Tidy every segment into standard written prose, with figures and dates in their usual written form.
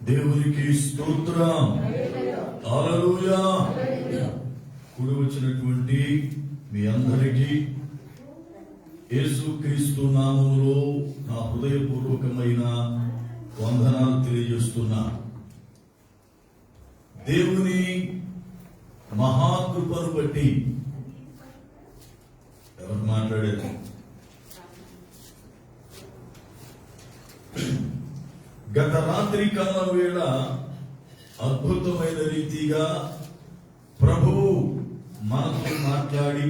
దేవునికి స్తోత్రం. హల్లెలూయా. కూడి వచ్చినటువంటి మీ అందరికీ యేసుక్రీస్తు నామములో నా హృదయపూర్వకమైన వందనాలు తెలియజేస్తున్నా. దేవుని మహాకృపను బట్టి ఎవరు మాట్లాడేది? గత రాత్రి కాల వేళ అద్భుతమైన రీతిగా ప్రభువు మనతో మాట్లాడి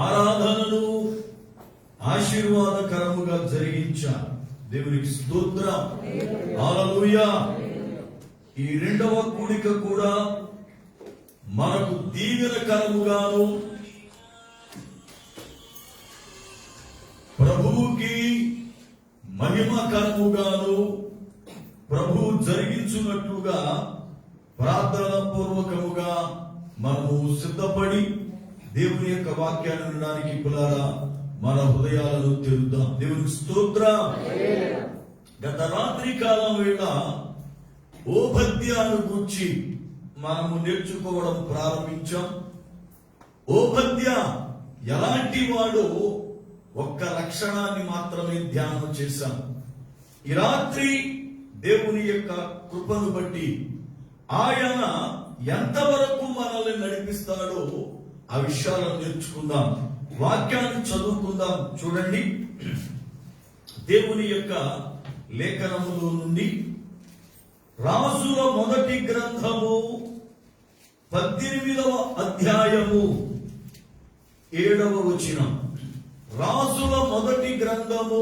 ఆరాధనను ఆశీర్వాదకరముగా జరిగించారు. దేవునికి స్తోత్రం. హల్లెలూయా. ఈ రెండవ కూడిక కూడా మనకు దీవెనకరముగాను ప్రభువుకి మహిమకరముగాను ప్రభువు జరిగించున్నట్లుగా ప్రార్థన పూర్వకముగా మనము సిద్ధపడి దేవుని యొక్క వాక్యాన్ని వినడానికి పిల్లరా మన హృదయాలను తెరుద్దాం. దేవునికి స్తోత్రం. గత రాత్రి కాలం వేళ ఓబద్యాను గూర్చి మనము నేర్చుకోవడం ప్రారంభించాం. ఓబద్య ఎలాంటి వాడు ఒక్క లక్షణాన్ని మాత్రమే ధ్యానం చేశాం. ఈ రాత్రి దేవుని యొక్క కృపను బట్టి ఆయన ఎంతవరకు మనల్ని నడిపిస్తాడో ఆ విషయాలను నేర్చుకుందాం. వాక్యాన్ని చదువుకుందాం. చూడండి, దేవుని యొక్క లేఖనములో నుండి రాజుల మొదటి గ్రంథము 18వ అధ్యాయము 7వ వచనం. రాజుల మొదటి గ్రంథము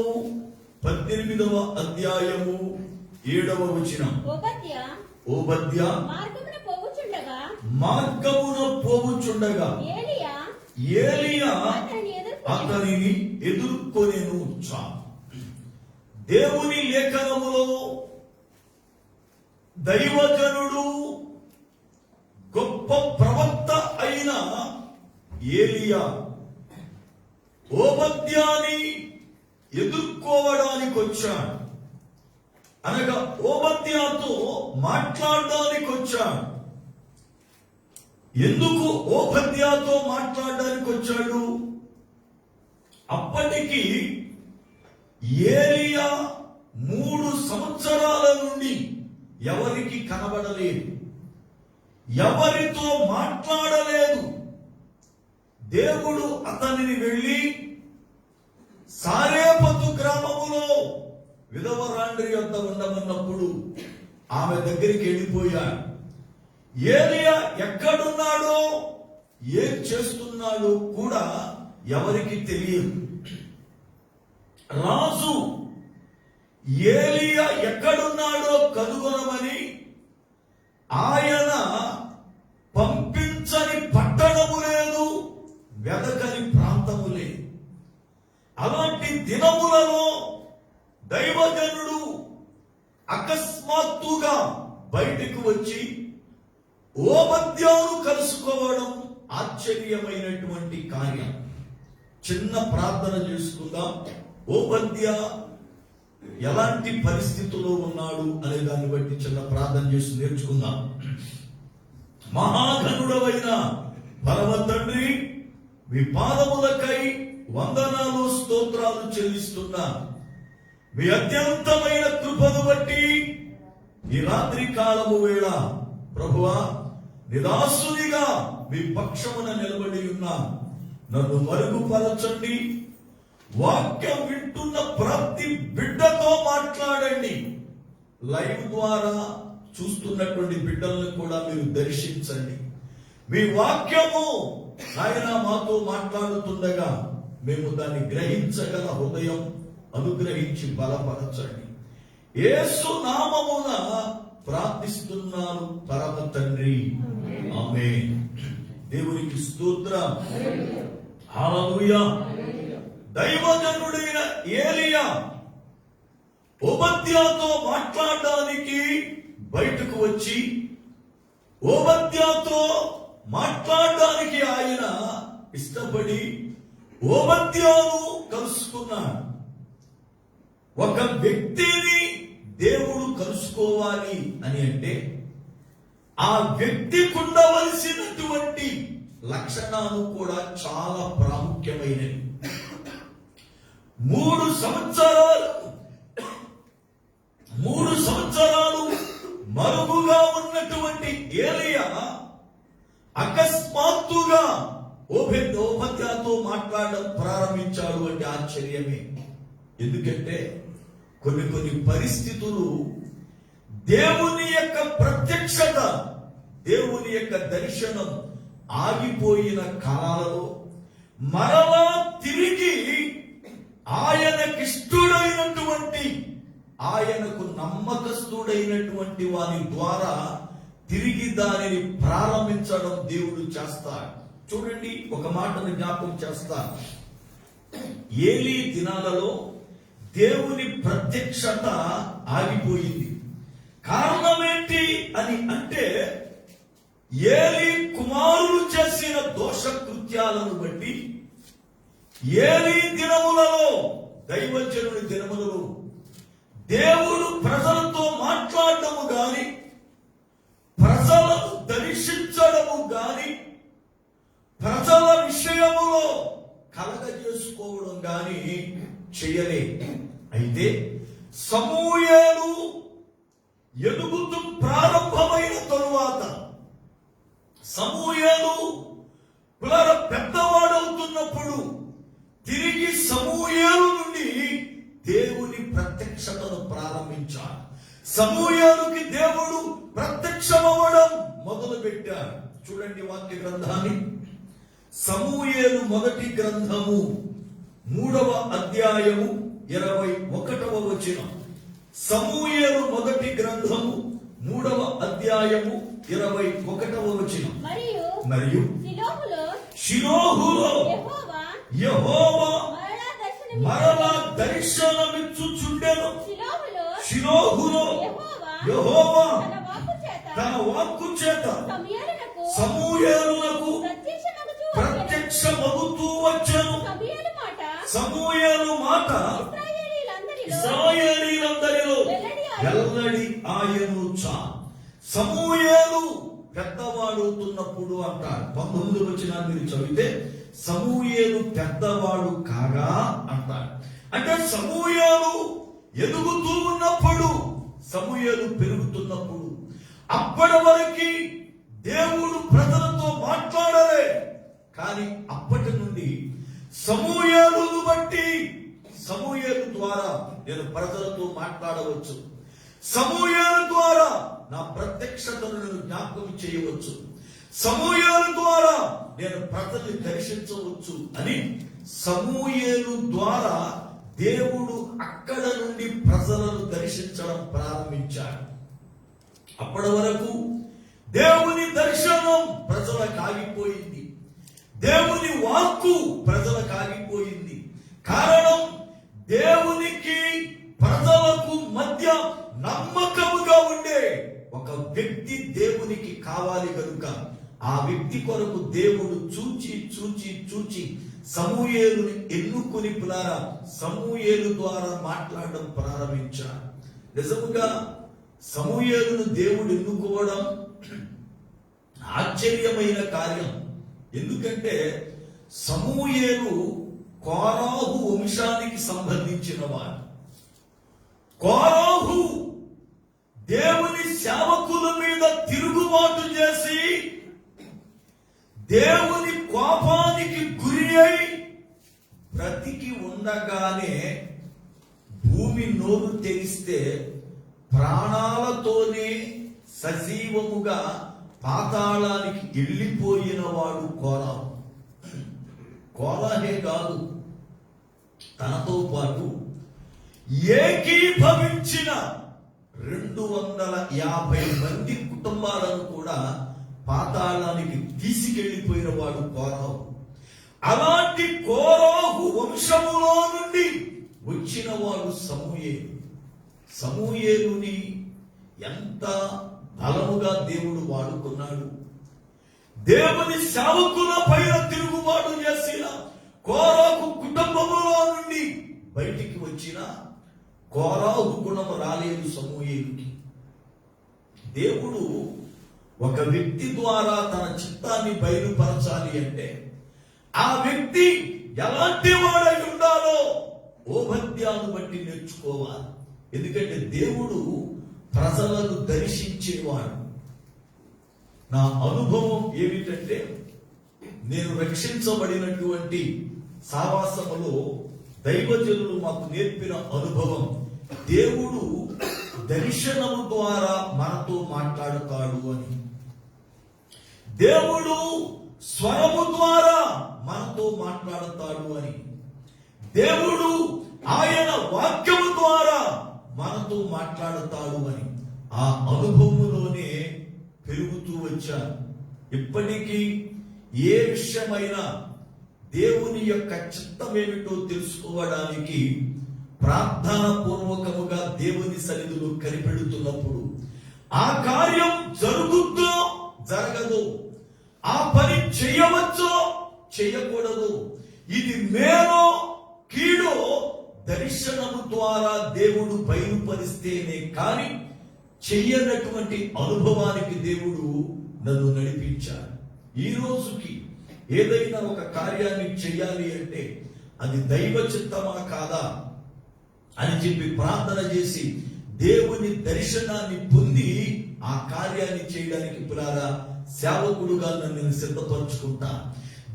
18వ అధ్యాయము 7వ వచనం. ఓబద్య మార్గమున పోవుచుండగా ఏలియా అతనిని ఎదుర్కొనేను. దేవుని లేఖనములో దైవజనుడు గొప్ప ప్రవక్త అయిన ఏలియా ఓబద్యాని ఎదుర్కోవడానికి వచ్చాడు. అనగా ఓబద్యాతో మాట్లాడడానికి వచ్చాడు. ఎందుకు ఓబద్యాతో మాట్లాడడానికి వచ్చాడు? అప్పటికి ఏలియా 3 సంవత్సరాల నుండి ఎవరికి కనబడలేదు, ఎవరితో మాట్లాడలేదు. దేవుడు అతనిని వెళ్లి సారేపతు గ్రామములో విధవరాండ్రి యొద్ద ఉండమన్నప్పుడు ఆమె దగ్గరికి వెళ్ళిపోయాడు. ఏలియా ఎక్కడున్నాడో ఏం చేస్తున్నాడో కూడా ఎవరికి తెలియదు. రాజు ఏలియా ఎక్కడున్నాడో కనుగొనమని ఆయన పంపించని పట్టణము లేదు, వెదకని ప్రాంతము లేదు. అలాంటి దినములలో దైవజనుడు అకస్మాత్తుగా బయటకు వచ్చి ఓబద్యాను కలుసుకోవడం ఆశ్చర్యమైనటువంటి కార్యం. చిన్న ప్రార్థన చేసుకుందాం. ఓబద్య ఎలాంటి పరిస్థితుల్లో ఉన్నాడు అనే దాన్ని బట్టి చిన్న ప్రార్థన చేసి నేర్చుకుందాం. మహాగణుడవైన పరమ తండ్రి, మీ పాదములకై వందనాలు స్తోత్రాలు చెల్లిస్తున్నా. మీ అత్యంతమైన కృపను బట్టి ఈ రాత్రి కాలము వేళ ప్రభువా నిదాసునిగా మీ పక్షమున నిలబడి ఉన్నా. నన్ను మరుగుపరచండి. వాక్యం వింటున్న ప్రతి బిడ్డతో మాట్లాడండి. లైవ్ ద్వారా చూస్తున్నటువంటి బిడ్డలను కూడా మీరు దర్శించండి. మీ వాక్యము ఆయన మాతో మాట్లాడుతుండగా మేము దాన్ని గ్రహించగల హృదయం అనుగ్రహించి బలపరచండి. యేసు నామమున ప్రార్థిస్తున్నాను పరమ తండ్రి, ఆమేన్. దేవునికి స్తోత్రం. హల్లెలూయా. దైవజనుడైన ఏలియా ఓబద్యాతో మాట్లాడడానికి బయటకు వచ్చి ఓబద్యాతో మాట్లాడడానికి ఆయన ఇష్టపడి ఓబద్యాను కలుసుకున్నాడు. ఒక వ్యక్తిని దేవుడు కలుసుకున్నాడు. కలుసుకోవాలి అని అంటే ఆ వ్యక్తికి ఉండవలసినటువంటి లక్షణాలు కూడా చాలా ప్రాముఖ్యమైనవి. 3 సంవత్సరాలు మరుగుగా ఉన్నటువంటి ఏలియా అకస్మాత్తుగా ఓబద్యాతో మాట్లాడడం ప్రారంభించాడు అంటే ఆశ్చర్యమే. ఎందుకంటే కొన్ని పరిస్థితులు దేవుని యొక్క ప్రత్యక్షత, దేవుని యొక్క దర్శనం ఆగిపోయిన కాలాలలో మరలా తిరిగి ఆయనకిష్టుడైనటువంటి, ఆయనకు నమ్మకస్తుడైనటువంటి వారి ద్వారా తిరిగి దానిని ప్రారంభించడం దేవుడు చేస్తాడు. చూడండి, ఒక మాటను జ్ఞాపకం చేస్తాను. ఏలీ దినాలలో దేవుని ప్రత్యక్షత ఆగిపోయింది. కారణం ఏంటి అని అంటే ఏలీ కుమారులు చేసిన దోష కృత్యాలను బట్టి, ఏలీ దినములలో, దైవజనుని దినములలో దేవుడు ప్రజలతో మాట్లాడము గాని, ప్రజలను దర్శించడము గాని, ప్రజల విషయములో కలగజేసుకోవడం గాని చేయలే. అయితే సమూయేలు ఎదుగుతూ ప్రారంభమైన తరువాత, సమూయేలు పెద్దవాడవుతున్నప్పుడు తిరిగి సమూయేలు నుండి దేవుని ప్రత్యక్షతను ప్రారంభించాడు. సమూయేలుకి దేవుడు ప్రత్యక్షమవ్వడం మొదలు పెట్టాడు. చూడండి వాక్య గ్రంథాన్ని. సమూయేలు మొదటి గ్రంథము 3వ అధ్యాయము 21వ వచనం. సమూయేలు మొదటి గ్రంథము 3వ అధ్యాయము 21వ వచనం. మరియు షిలోహులో యెహోవా మరలా దర్శనమిచ్చుచుండెను. షిలోహులో యెహోవా తన వాక్కు చేత సమూయేలునకు ప్రత్యక్షమగుతూ వచ్చెను. సమూయేలు మాట ఇశ్రాయేలీయులందరిలో ఎల్లడి ఆయను చా. సమూయేలు పెద్దవాడుతున్నప్పుడు అంటాడు. 19వ వచనాన్ని మీరు చదివితే సమూయేలు పెద్దవాడు కాగా అంటాడు. అంటే సమూయేలు ఎదుగుతూ ఉన్నప్పుడు, సమూయేలు పెరుగుతున్నప్పుడు, అప్పటి వరకు దేవుడు ప్రజలతో మాట్లాడలే. కానీ అప్పటి నుండి సమూయేలును బట్టి, సమూయేలు ద్వారా నేను ప్రజలతో మాట్లాడవచ్చు, సమూయేలు ద్వారా నా ప్రత్యక్షతను నేను జ్ఞాపకం చేయవచ్చు, సమూయేలు ద్వారా నేను ప్రజల్ని దర్శించవచ్చు అని సమూయేలు ద్వారా దేవుడు అక్కడ నుండి ప్రజలను దర్శించడం ప్రారంభించాడు. అప్పటి వరకు దేవుని దర్శనం ప్రజలకు ఆగిపోయింది, దేవుని వాక్కు ప్రజలకు ఆగిపోయింది. కారణం, దేవునికి ప్రజలకు మధ్య నమ్మకముగా ఉండే ఒక వ్యక్తి దేవునికి కావాలి కనుక ఆ వ్యక్తి కొరకు దేవుడు చూచి చూచి చూచి సమూయేలుని ఎన్నుకొని పిల్లారా సమూయేలు ద్వారా మాట్లాడడం ప్రారంభించాడు. నిజముగా సమూయేలును దేవుడు ఎన్నుకోవడం ఆశ్చర్యమైన కార్యం. ఎందుకంటే సమూయేలు కోరాహు వంశానికి సంబంధించిన వాడు. కోరాహు దేవుని సేవకుల మీద తిరుగుబాటు చేసి దేవుని కోపానికి గురి అయి బ్రతికి ఉండగానే భూమి నోరు తెరిస్తే ప్రాణాలతోనే సజీవముగా పాతాళానికి వెళ్ళిపోయిన వాడు కోరాహు. కోరాహే కాదు, తనతో పాటు ఏకీభవించిన 250 మంది కుటుంబాలను కూడా పాతాళానికి తీసుకెళ్లిపోయిన వాడు కోరాహు. అలాంటి కోరాహు వంశములో నుండి వచ్చిన వాడు సమూయేలు. సమూయేలుని ఎంత బలముగా దేవుడు వాడుకున్నాడు. దేవుని సేవకుల పైన తిరుగుబాటు చేసిన కోరాహు కుటుంబములో నుండి బయటికి వచ్చిన కోరాహు గుణము రాలేదు సమూయేలుకి. దేవుడు ఒక వ్యక్తి ద్వారా తన చిత్తాన్ని బయలుపరచాలి అంటే ఆ వ్యక్తి ఎలాంటి వాడై ఉండాలో ఓబద్యాను బట్టి నేర్చుకోవాలి. ఎందుకంటే దేవుడు ప్రజలను దర్శించేవాడు. నా అనుభవం ఏమిటంటే, నేను రక్షించబడినటువంటి సావాసములో దైవజనులు మాకు నేర్పిన అనుభవం, దేవుడు దర్శనము ద్వారా మనతో మాట్లాడుతాడు అని. దేవుడు స్వరము ద్వారా మనతో మాట్లాడుతాడు అని. దేవుడు ఆయన వాక్యము ద్వారా మనతో మాట్లాడుతాడు అని ఆ అనుభవంలోనే పెరుగుతూ వచ్చాను. ఇప్పటికీ ఏ విషయమైనా దేవుని యొక్క చిత్తం ఏమిటో తెలుసుకోవడానికి ప్రార్థన పూర్వకముగా దేవుని సన్నిధిలో కనిపెడుతున్నప్పుడు ఆ కార్యం జరుగుద్దో జరగదు, ఆ పని చేయవచ్చో చేయకూడదు, ఇది మేలో కీడో దర్శనము ద్వారా దేవుడు బయలుపరిస్తేనే కాని చెయ్యనటువంటి అనుభవానికి దేవుడు నన్ను నడిపించాడు. ఈ రోజుకి ఏదైనా ఒక కార్యాన్ని చెయ్యాలి అంటే అది దైవ చిత్తమా కాదా అని చెప్పి ప్రార్థన చేసి దేవుని దర్శనాన్ని పొంది ఆ కార్యాన్ని చేయడానికి పిల్లారా సేవకుడుగా నన్ను సిద్ధపరచుకుంటా.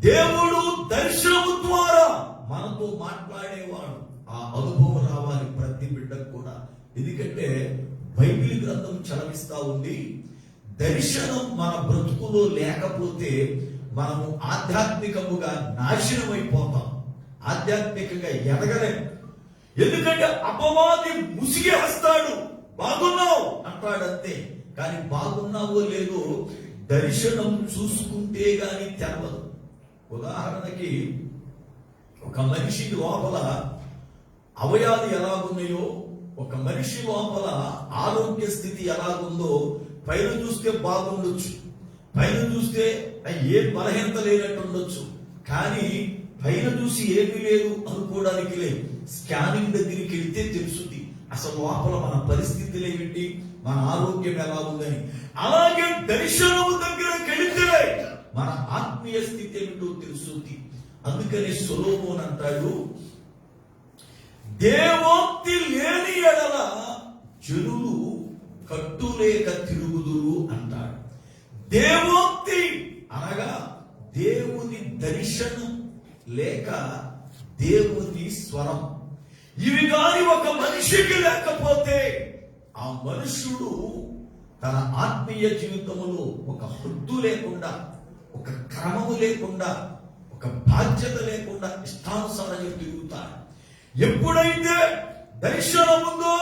దేవుడు దర్శనము ద్వారా మనతో మాట్లాడేవాడు. ఆ అనుభవం రావాలి ప్రతి బిడ్డకు కూడా. ఎందుకంటే బైబిల్ గ్రంథం చలవిస్తా ఉంది, దర్శనం మన బ్రతుకులో లేకపోతే మనము ఆధ్యాత్మికముగా నాశనం అయిపోతాం, ఆధ్యాత్మికంగా ఎదగలేం. ఎందుకంటే అపవాది ముసిగేస్తాడు, బాగున్నావు అంటాడంతే, కానీ బాగున్నావో లేదో దర్శనం చూసుకుంటే గాని తెలవదు. ఉదాహరణకి ఒక మనిషి లోపల అవయాలు ఎలాగున్నాయో, ఒక మనిషి లోపల ఆరోగ్య స్థితి ఎలాగుందో పైన చూస్తే బాగుండొచ్చు, పైన చూస్తే ఏ బలహీనత లేనట్టు ఉండొచ్చు, కానీ పైన చూసి ఏమీ లేదు అనుకోవడానికి లేదు. స్కానింగ్ దగ్గరికి వెళ్తే తెలుస్తుంది అసలు లోపల మన పరిస్థితులు ఏమిటి, మన ఆరోగ్యం ఎలా ఉందని. అలాగే దర్శనము దగ్గరికి వెళితే మన ఆత్మీయ స్థితి ఏమిటో తెలుస్తుంది. అందుకనే సొలొమోను అంటాడు, దేవోక్తి లేని ఎడల జనులు కట్టులేక తిరుగుదురు అంటాడు. దేవోక్తి అనగా దేవుని దర్శనం లేక దేవుని స్వరం, ఇవి కాని ఒక మనిషికి లేకపోతే ఆ మనుష్యుడు తన ఆత్మీయ జీవితంలో ఒక హద్దు లేకుండా, ఒక క్రమము లేకుండా, ఒక బాధ్యత లేకుండా ఇష్టానుసారంగా తిరుగుతాడు. ఎప్పుడైతే దర్శనం ఉందో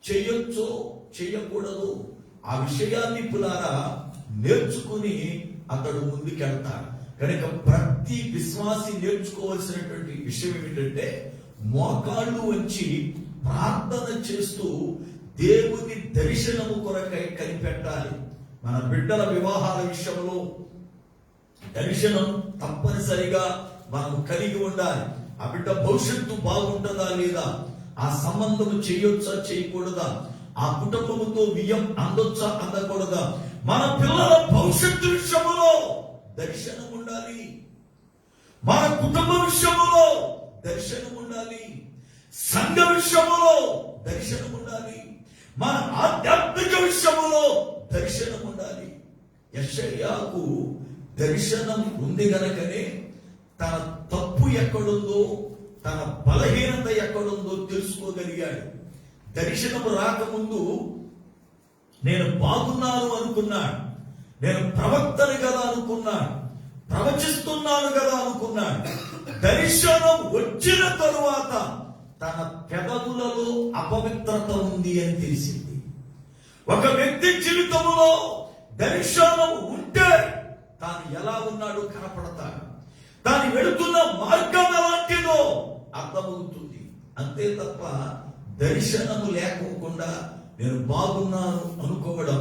చెయ్యొచ్చో చెయ్యకూడదు ఆ విషయాన్ని పులారా నేర్చుకుని అతడు ముందుకెళ్తాడు. కనుక ప్రతి విశ్వాసి నేర్చుకోవాల్సినటువంటి విషయం ఏమిటంటే, మోకాళ్ళు వంచి ప్రార్థన చేస్తూ దేవుని దర్శనము కొరకై కనిపెట్టాలి. మన బిడ్డల వివాహాల విషయంలో దర్శనం తప్పనిసరిగా మనం కలిగి ఉండాలి. ఆ బిడ్డ భవిష్యత్తు బాగుంటుందా లేదా, ఆ సంబంధం చేయొచ్చా చేయకూడదా, ఆ కుటుంబంతో వియ్యం అందొచ్చా అందకూడదా, మన పిల్లల భవిష్యత్తు విషయంలో దర్శనం ఉండాలి, మన కుటుంబ విషయంలో దర్శనం ఉండాలి, సంఘ విషయంలో దర్శనం ఉండాలి, మన ఆధ్యాత్మిక విషయంలో దర్శనం ఉండాలి. యెషయాకు దర్శనం ఉంది గనకనే తన తప్పు ఎక్కడుందో, తన బలహీనత ఎక్కడుందో తెలుసుకోగలిగాడు. దర్శనము రాకముందు నేను బాగున్నాను అనుకున్నాడు, నేను ప్రవక్తని కదా అనుకున్నాడు, ప్రవచిస్తున్నాను కదా అనుకున్నాడు. దర్శనం వచ్చిన తరువాత తన పెదవులలో అపవిత్రత ఉంది అని తెలిసింది. ఒక వ్యక్తి జీవితంలో దర్శనం ఉంటే తాను ఎలా ఉన్నాడో కనపడతాడు, తాను వెళుతున్న మార్గం ఎలాంటిదో అర్థమవుతుంది. అంతే తప్ప దర్శనము లేకోకుండా నేను బాగున్నాను అనుకోవడం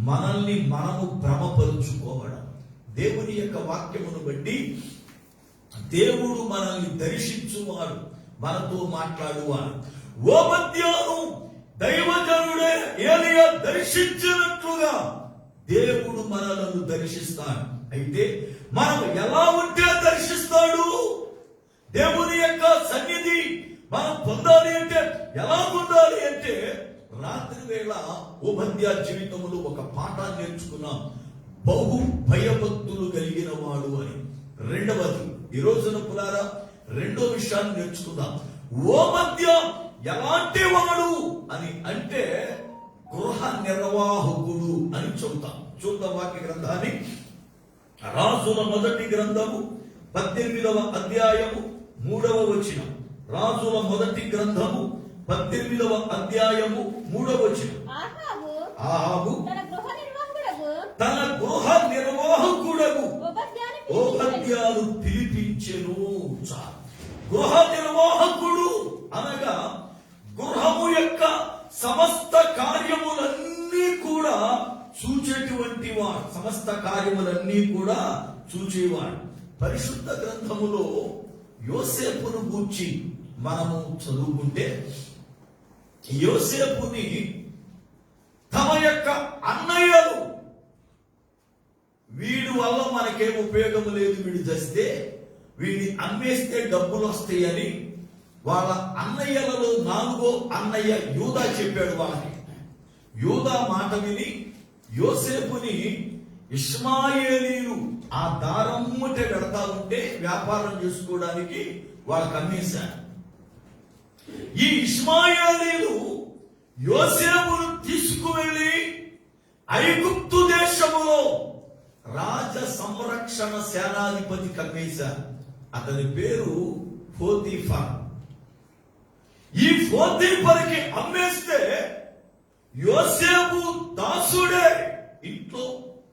మనల్ని మనము భ్రమపరుచుకోవడం. దేవుని యొక్క వాక్యమును బట్టి దేవుడు మనల్ని దర్శించువాడు, మనతో మాట్లాడువాడు. ఓబద్యాను దైవజనుడే ఏలియా దర్శించినట్లుగా దేవుడు మనలను దర్శిస్తాడు. అయితే మనం ఎలా ఉంటే దర్శిస్తాడు? దేవుని యొక్క సన్నిధి మనం పొందాలి అంటే ఎలా పొందాలి అంటే, రాత్రి వేళ ఓబద్యా జీవితంలో ఒక పాఠాన్ని నేర్చుకున్నాం, బహు భయభక్తులు కలిగిన వాడు అని. రెండవది, ఈ రోజున పులారా రెండో విషయాన్ని నేర్చుకుందాం. ఓబద్యా ఎలాంటి వాడు అని అంటే గృహ నిర్వాహకుడు అని చూద్దాం వాక్య గ్రంథాన్ని. రాజుల మొదటి గ్రంథము 18వ అధ్యాయము 3వ వచనం. రాజుల మొదటి గ్రంథము 18వ అధ్యాయము 3వ వచనం. ఆహాబు తన గృహ నిర్వాహకుడగు ఓబద్యాను పిలిపించెను. గృహ నిర్వాహకుడు అనగా గృహము యొక్క సమస్త కార్యములన్నీ కూడా చూచేటువంటి వాడు, సమస్త కార్యములన్నీ కూడా చూచేవాడు. పరిశుద్ధ గ్రంథములో యోసేపును గూర్చి మనము చదువుకుంటే, యోసేపుని తమ యొక్క అన్నయ్యలు, వీడి వల్ల మనకేం ఉపయోగం లేదు, వీడు చస్తే వీడిని అమ్మేస్తే డబ్బులు వస్తాయని వాళ్ళ అన్నయ్యలలో 4వ అన్నయ్య యూదా చెప్పాడు వాళ్ళకి. యూదా మాట విని యోసేపుని ఇష్మాయేలీలు ఆ దారమ్మటే పెడతా ఉంటే వ్యాపారం చేసుకోవడానికి వాళ్ళకి అమ్మేశారు. ఈ ఇష్మాయేలీలు యోసేపును తీసుకువెళ్ళి ఐగుప్తు దేశములో రాజ సంరక్షణ సేనాధిపతికి అమ్మేశారు. అతని పేరు పోతీఫర్. ఈ పోతీఫర్కి అమ్మేస్తే యోసేపు దాసుడే, ఇంట్లో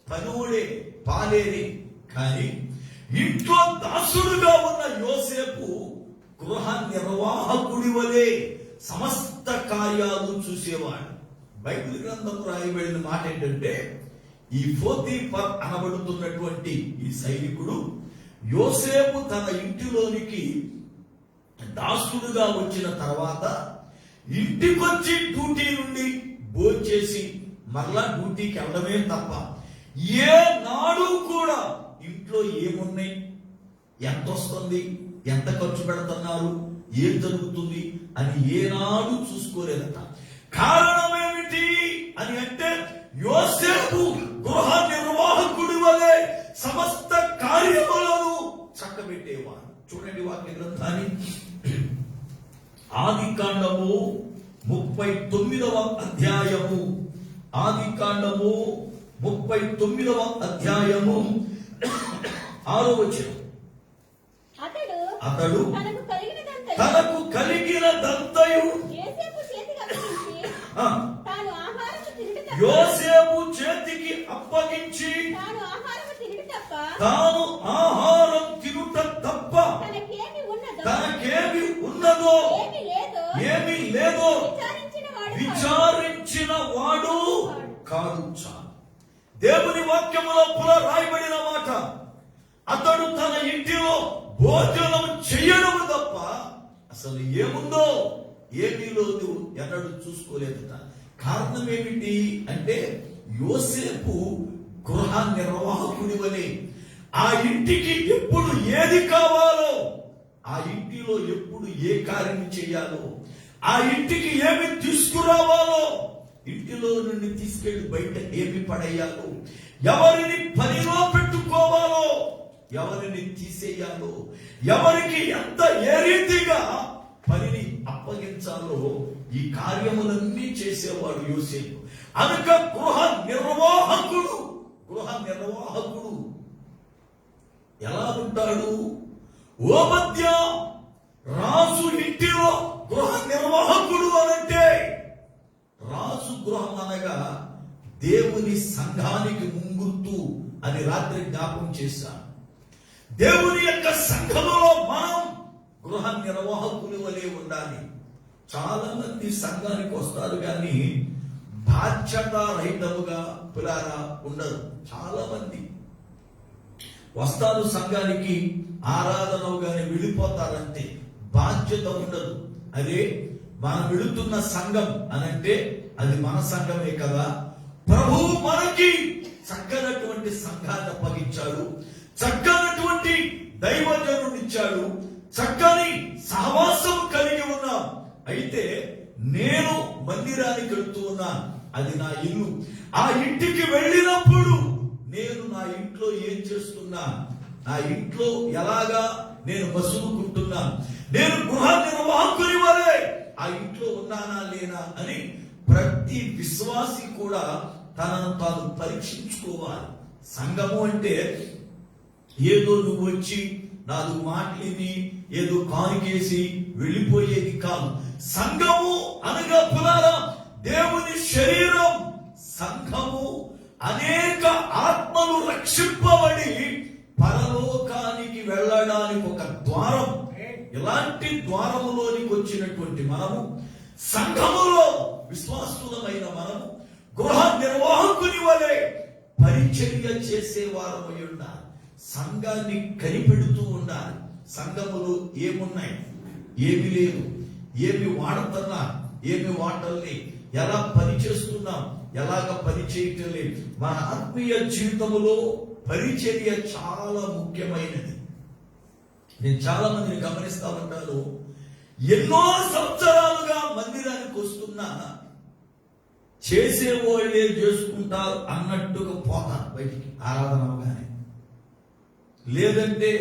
పనుడే, పాలేరి. కానీ ఇంట్లో దాసుడుగా ఉన్న యోసేపు గృహ నిర్వాహకుడి వలె సమస్త కార్యాలు చూసేవాడు. బైబిల్ గ్రంథం రాయబడిన మాట ఏంటంటే, ఈ పోతీఫర్ అనబడుతున్నటువంటి ఈ సైనికుడు యోసేపు తన ఇంటిలోనికి దాసుడుగా వచ్చిన తర్వాత ఇంటికొచ్చి డ్యూటీ నుండి భోంచేసి మరలా డ్యూటీకి వెళ్ళడమే తప్ప ఏ నాడు కూడా ఇంట్లో ఏమున్నాయి, ఎంత వస్తుంది, ఎంత ఖర్చు పెడుతున్నారు, ఏం జరుగుతుంది అని ఏనాడు చూసుకోలేదట. కారణం ఏమిటి అని అంటే, యోసేపు గృహ నిర్వాహకుడి వలె సమస్త కార్యములను చక్కబెట్టేవాడు. చూడండి వాక్య గ్రంథాన్ని. ఆదికాండము 39వ అధ్యాయము. ఆదికాండము 39వ అధ్యాయము 6వ వచనం. అతడు తనకు కలిగినదంతయు యోసేపు చేతికి అప్పగించి తాను ఆహారం తినుట తప్ప తనకేమి ఉన్నదో ఏమి లేదో విచారించిన వాడు కాదు. దేవుని వాక్యములో రాయబడిన మాట, అతడు తన ఇంటిలో భోజనం చెయ్యడం తప్ప అసలు ఏముందో ఏమీ లేదు ఎన్నడూ చూసుకోలేదట. కారణం ఏమిటి అంటే, యోసేపు గృహ నిర్వాహకుడి వలె ఆ ఇంటికి ఎప్పుడు ఏది కావాలో, ఆ ఇంటిలో ఎప్పుడు ఏ కార్యం చేయాలో, ఆ ఇంటికి ఏమి తీసుకురావాలో, ఇంటిలో నుండి తీసుకెళ్లి బయట ఏమి పడేయాలో, ఎవరిని పనిలో పెట్టుకోవాలో, ఎవరిని తీసేయాలో, ఎవరికి ఎంత ఏ రీతిగా పనిని అప్పగించాలో ఈ కార్యములన్నీ చేసేవాడు యోసేపు. అనక గృహ నిర్వాహకుడు ఎలా ఉంటాడు? ఓబద్యా రాజు ఇంటిలో గృహ నిర్వాహకుడు అనంటే, రాజు గృహం అనగా దేవుని సంఘానికి ముంగుర్తు అని రాత్రి జ్ఞాపకం చేశాను. దేవుని యొక్క సంఘములో మనం గృహ నిర్వాహకుని వలె ఉండాలి. చాలా మంది సంఘానికి వస్తారు కానీ బాధ్యత రహితముగా పిల్లారా ఉండరు. చాలా మంది వస్తారు సంఘానికి, ఆరాధనగానే వెళ్ళిపోతారంటే బాధ్యత ఉండదు. అదే మనం వెళుతున్న సంఘం అనంటే అది మన సంఘమే కదా, ప్రభువు మనకి చక్కనటువంటి సంఘాన్ని అప్పగించాడు, చక్కనటువంటి దైవజనుడిచ్చాడు, చక్కని సహవాసం కలిగి ఉన్నాం. అయితే నేను మందిరానికి వెళ్తూ ఉన్నా, అది నా ఇల్లు. ఆ ఇంటికి వెళ్ళినప్పుడు నేను నా ఇంట్లో ఏం చేస్తున్నా, నా ఇంట్లో ఎలాగా నేను మసులుకుంటున్నా, నేను గృహ నిర్వాహకుని వలె ఆ ఇంట్లో ఉన్నానా లేనా అని ప్రతి విశ్వాసి కూడా తనను తాను పరీక్షించుకోవాలి. సంఘము అంటే ఏదో నువ్వు వచ్చి 4 మాటలిని ఏదో కానుకేసి వెళ్ళిపోయేది కాదు. సంఘము అనగా పునారా దేవుని శరీరం. సంఘము అనేక ఆత్మలు రక్షింపబడి పరలోకానికి వెళ్ళడానికి ఒక ద్వారం. ఇలాంటి ద్వారములోనికి వచ్చినటువంటి మనము, సంఘములో విశ్వాసులమైన మనము గృహ నిర్వాహకుని వలె పరిచర్య చేసే వారమై ఉండాలి. సంఘాన్ని కనిపెడుతూ ఉండాలి. సంఘములో ఏమున్నాయి, ఏమి లేదు, ఏమి వాడుతున్నా, ఏమి వాడలే, ఎలా పని చేస్తున్నాం, ఎలాగ పని చేయటం లేదు. మన ఆత్మీయ జీవితములో పరిచర్య చాలా ముఖ్యమైనది. నేను చాలా మందిని గమనిస్తా ఉంటాను, ఎన్నో సంవత్సరాలుగా మందిరానికి వస్తున్నా చేసేవాళ్ళే చేసుకుంటారు అన్నట్టుగా పోతారు బయటికి ఆరాధన అవగానే. లేదంటే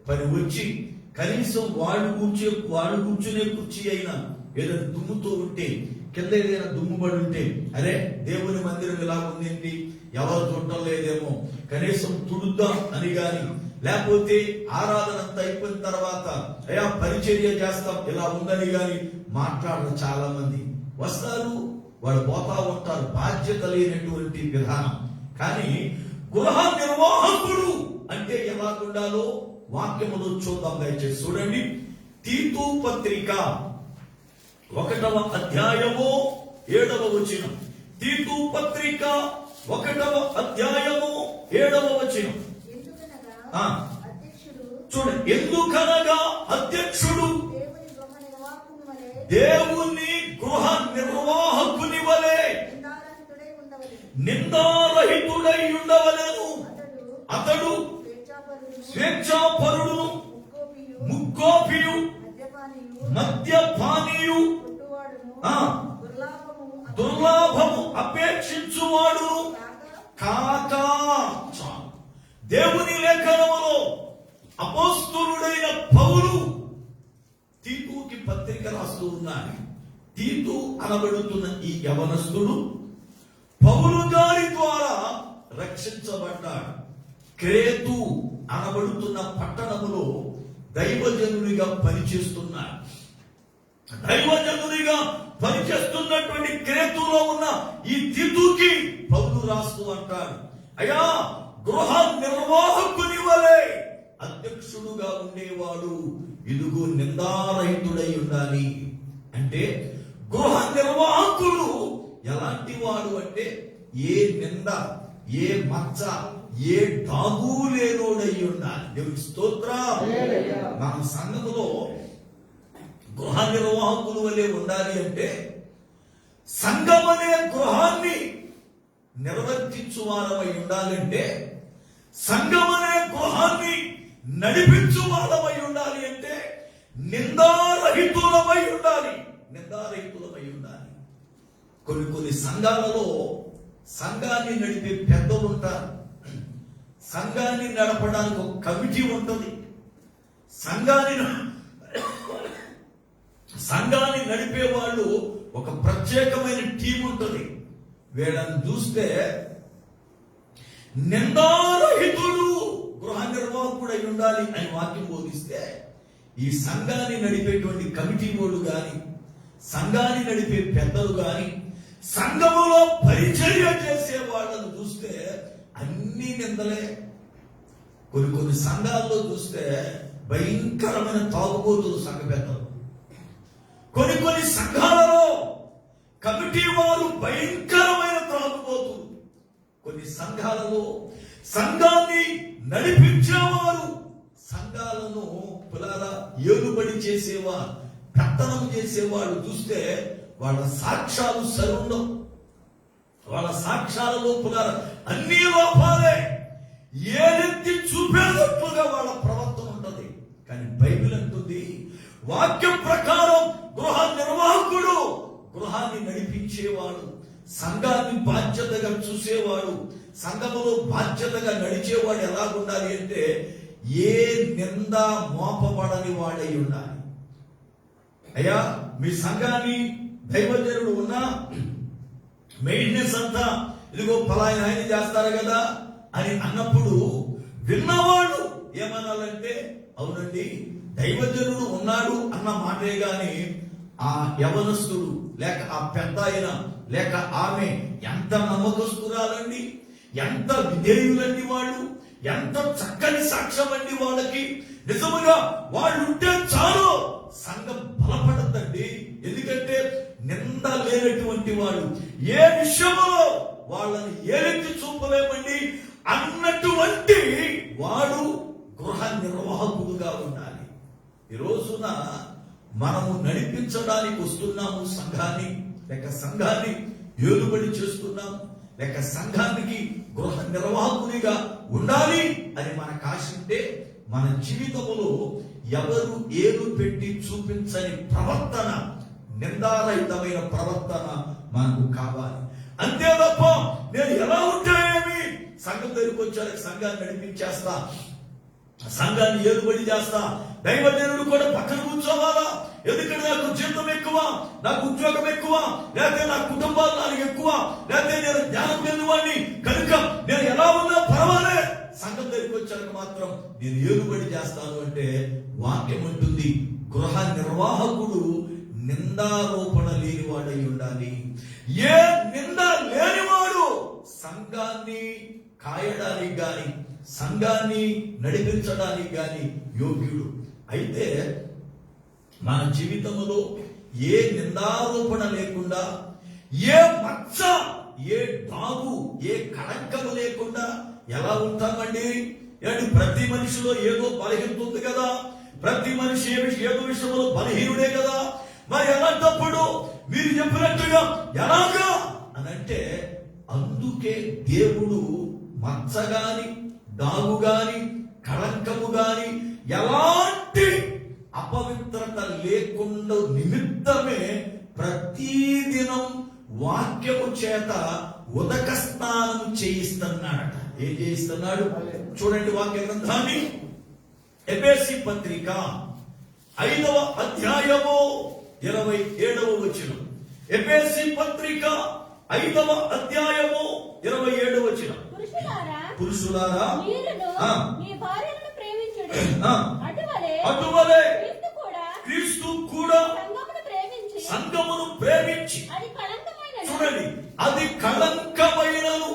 పని వచ్చి కనీసం వాళ్ళు కూర్చునే కుర్చీ అయినా ఏదైనా దుమ్ముతో ఉంటే, కింద ఏదైనా దుమ్ము పడి ఉంటే, అరే దేవుని మందిరం ఇలా ఉందేంటి, ఎవరు చూడటం లేదేమో, కనీసం తుడుద్దాం అని గాని, లేకపోతే ఆరాధన అంతా అయిపోయిన తర్వాత అయ్యా పరిచర్య చేస్తాం ఇలా ఉందని గాని మాట్లాడరు. చాలా మంది వస్తారు, వాళ్ళు పోతా ఉంటారు. బాధ్యత లేనటువంటి విధానం. కానీ గృహ నిర్వాహకుడు అంటే ఎలా ఉండాలో వాక్యములో చూద్దాం. దయచేసి చూడండి. తీతు పత్రిక 1వ అధ్యాయము 7వ వచనం. తీతు పత్రిక 1వ అధ్యాయము 7వ వచనం. చూడండి. ఎందుకనగా అధ్యక్షుడు దేవుని గృహ నిర్వాహకుని వలె నిందారహితుడై ఉండవలెను. అతడు స్వేచ్ఛాపరుడు, ముక్కోపియు, మద్యపానీయు, దుర్లాభము అపేక్షించువాడు కాక. దేవుని లేఖనములో అపోస్తలుడైన పౌలు తీతుకి పత్రిక రాస్తూ ఉన్నాడు. తీతు అనబడుతున్న ఈ యవనస్తుడు పౌలు గారి ద్వారా రక్షించబడ్డాడు. క్రేతు అనబడుతున్న పట్టణములో దైవజనుడిగా పనిచేస్తున్నాడు. దైవజనుడిగా పనిచేస్తున్నటువంటి క్రేతులో ఉన్న ఈ తీతుకి పౌలు రాస్తూ అంటాడు, అయ్యా గృహ నిర్వాహకుని వలె అధ్యక్షుడుగా ఉండేవాడు ఇదుగు నిందారహితుడై ఉండాలి. అంటే గృహ నిర్వాహకుడు ఎలాంటి వాడు అంటే ఏ నింద, ఏ మచ్చ, ఏ డాగు లేనోడై ఉండాలి. దేవుని స్తోత్రం. మన సంఘములో గృహ నిర్వాహకులు వలె ఉండాలి అంటే సంఘం అనే గృహాన్ని నిర్వర్తించు వారమై ఉండాలంటే, సంఘం అనే గృహాన్ని నడిపించు వారమై ఉండాలి అంటే నిందారహితులమై ఉండాలి. నిందారహితులమై ఉండాలి. కొన్ని సంఘాలలో సంఘాన్ని నడిపే పెద్దలు ఉంటారు. సంఘాన్ని నడపడానికి ఒక కమిటీ ఉంటుంది. సంఘాన్ని నడిపే వాళ్ళు ఒక ప్రత్యేకమైన టీం ఉంటుంది. వీళ్ళని చూస్తే నిందారహితుడు గృహ నిర్వాహకుడై ఉండాలి అని వాక్యం బోధిస్తే, ఈ సంఘాన్ని నడిపేటువంటి కమిటీ వాళ్ళు గాని, సంఘాన్ని నడిపే పెద్దలు గాని, సంఘములో పరిచర్య చేసే వాళ్ళను చూస్తే అన్ని నిందలే. కొన్ని సంఘాల్లో చూస్తే భయంకరమైన తాగుబోతులు సంఘ పెద్దలు. కొన్ని సంఘాలలో కమిటీ వారు భయంకరమైన తాగుబోతులు. కొన్ని సంఘాలలో సంఘాన్ని నడిపించేవారు సంఘాలను పిల్లల ఏలుబడి చేసేవారు, పెత్తనం చేసేవాళ్ళు చూస్తే వాళ్ళ సాక్ష్యాలు సరుండవు. వాళ్ళ సాక్ష్యాల లోపుగా అన్ని లోపాలే ఏదెత్తి చూపేటట్లుగా వాళ్ళ ప్రవర్తన ఉంటది. కానీ బైబిల్ అంటుంది వాక్యం ప్రకారం గృహ నిర్వాహకుడు గృహాన్ని నడిపించేవాడు, సంఘాన్ని బాధ్యతగా చూసేవాడు, సంఘములో బాధ్యతగా నడిచేవాడు ఎలా ఉండాలి అంటే ఏ నింద మోపబడని వాడై ఉండాలి. అయ్యా మీ సంఘాన్ని దైవజనుడు ఉన్నా మెయింటెనెన్స్ అంతా ఇదిగో పలాయన ఆయన చేస్తారు కదా అని అన్నప్పుడు విన్నవాడు ఏమనాలంటే అవునండి దైవజనుడు ఉన్నాడు అన్న మాటే గాని ఆ యవనస్తుడు లేక ఆ పెద్ద ఆయన లేక ఆమె ఎంత నమ్మకస్తురాలండి, ఎంత విధేయులండి, వాళ్ళు ఎంత చక్కని సాక్ష్యం అండి. వాళ్ళకి నిజముగా వాళ్ళు ఉంటే చాలు సంఘం బలపడద్దండి. ఎందుకంటే నింద లేనటువంటి వాడు ఏ విషయంలో వాళ్ళని ఏలెత్తి చూపలేమండి అన్నటువంటి వాడు గృహ నిర్వాహకుడుగా ఉండాలి. ఈ రోజున మనము నడిపించడానికి వస్తున్నాము సంఘాన్ని, లేక సంఘాన్ని ఏలుబడి చేస్తున్నాం, లేక సంఘానికి గృహ నిర్వాహకునిగా ఉండాలి అని మనకు ఆశ ఉంటే మన జీవితంలో ఎవరు ఏలు పెట్టి చూపించని ప్రవర్తన, నిందారహితమైన ప్రవర్తన మనకు కావాలి. అంతే తప్ప నేను ఎలా ఉంటాయేమి సంఘం దగ్గరికి వచ్చాక సంఘాన్ని నడిపించేస్తా, సంఘాన్ని ఏలుబడి చేస్తా, దైవజనుడు కూడా పక్కన కూర్చోవాలా, ఎందుకంటే నాకు జీతం ఎక్కువ, నాకు ఉద్యోగం ఎక్కువ, లేకపోతే నా కుటుంబాలు నాకు ఎక్కువ, లేకపోతే నేను జ్ఞానం పొందినవాడిని కనుక నేను ఎలా ఉన్నా పర్వాలే, సంఘం దగ్గరికి వచ్చాక మాత్రం నేను ఏలుబడి చేస్తాను అంటే వాక్యం ఉంటుంది గృహ నిర్వాహకుడు నిందారోపణ లేనివాడై ఉండాలి. ఏ నింద లేనివాడు సంఘాన్ని కాయడానికి గాని సంఘాన్ని నడిపించడానికి గాని యోగ్యుడు. అయితే మన జీవితంలో ఏ నిందారోపణ లేకుండా, ఏ మచ్చ, ఏ డాగు, ఏ కళంకము లేకుండా ఎలా ఉంటామండి? అంటే ప్రతి మనిషిలో ఏదో బలహీనత ఉంది కదా, ప్రతి మనిషి ఏదో విషయంలో బలహీనుడే కదా. మరి అలాంటప్పుడు మీరు చెప్పినట్టుగా ఎలాగా అని అంటే అందుకే దేవుడు మచ్చ గాని డాగు గాని కళంకము గాని ఎలాంటి అపవిత్రత లేకుండా నిమిత్తమే ప్రతిదినం వాక్యము చేత ఉదక స్నానం చేయిస్తున్నాడట. ఏం చేయిస్తున్నాడు చూడండి వాక్య గ్రంథాన్ని. ఎఫెసీ పత్రిక 5వ అధ్యాయము 27వ వచనం. ఎఫెసీ పత్రిక 5వ అధ్యాయము 27వ వచనం. పురుషులారా అటువలే క్రీస్తు కూడా సంఘమును ప్రేమించి, చూడండి అది కళంకమైనను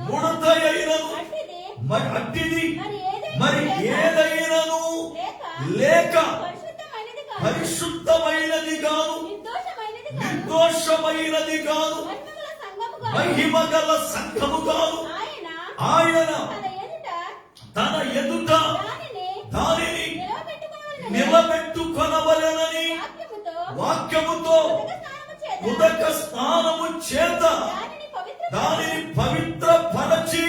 ముడతయైనను అట్టిది మరి ఏదైనను లేక పరిశుద్ధమైనది గాను నిర్దోషమైనది గాను మహిమ గల సంఘము గాను ఆయన తన ఎదుట దానిని నిలబెట్టుకొనవలెనని వాక్యముతో ఉదక స్నానము చేత దానిని పవిత్ర పరచి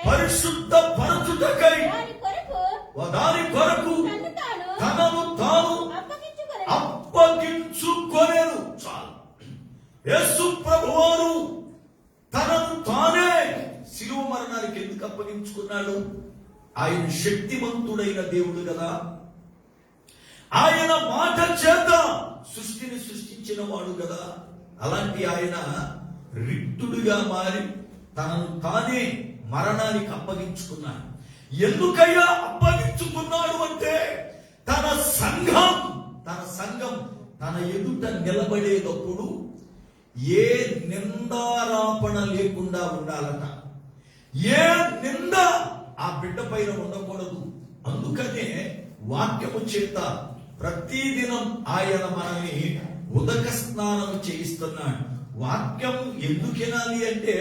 పరిశుద్ధ పరచుటకై దాని కొరకు తనను తాను అప్పగించుకొనెను. చాలు. యేసు ప్రభువారు తనను తానే శిలువ మరణానికి ఎందుకు అప్పగించుకున్నాడు? ఆయన శక్తివంతుడైన దేవుడు కదా. ఆయన మాట చేత సృష్టిని సృష్టించిన వాడు కదా. అలాంటి ఆయన రిక్తుడిగా మారి తనను తానే మరణానికి అప్పగించుకున్నాడు. ఎందుకయ్యా అప్పగించుకున్నాడు అంటే తన సంఘం తన ఎదుట నిలబడేటప్పుడు ఏ నిందారాపణ లేకుండా ఉండాలట. ఏ నింద ఆ బిడ్డ పైన ఉండకూడదు. అందుకనే వాక్యము చేత ప్రతిదినం ఆయన మనల్ని ఉదక స్నానం చేయిస్తున్నాడు. వాక్యం ఎందుకు వినాలి అంటే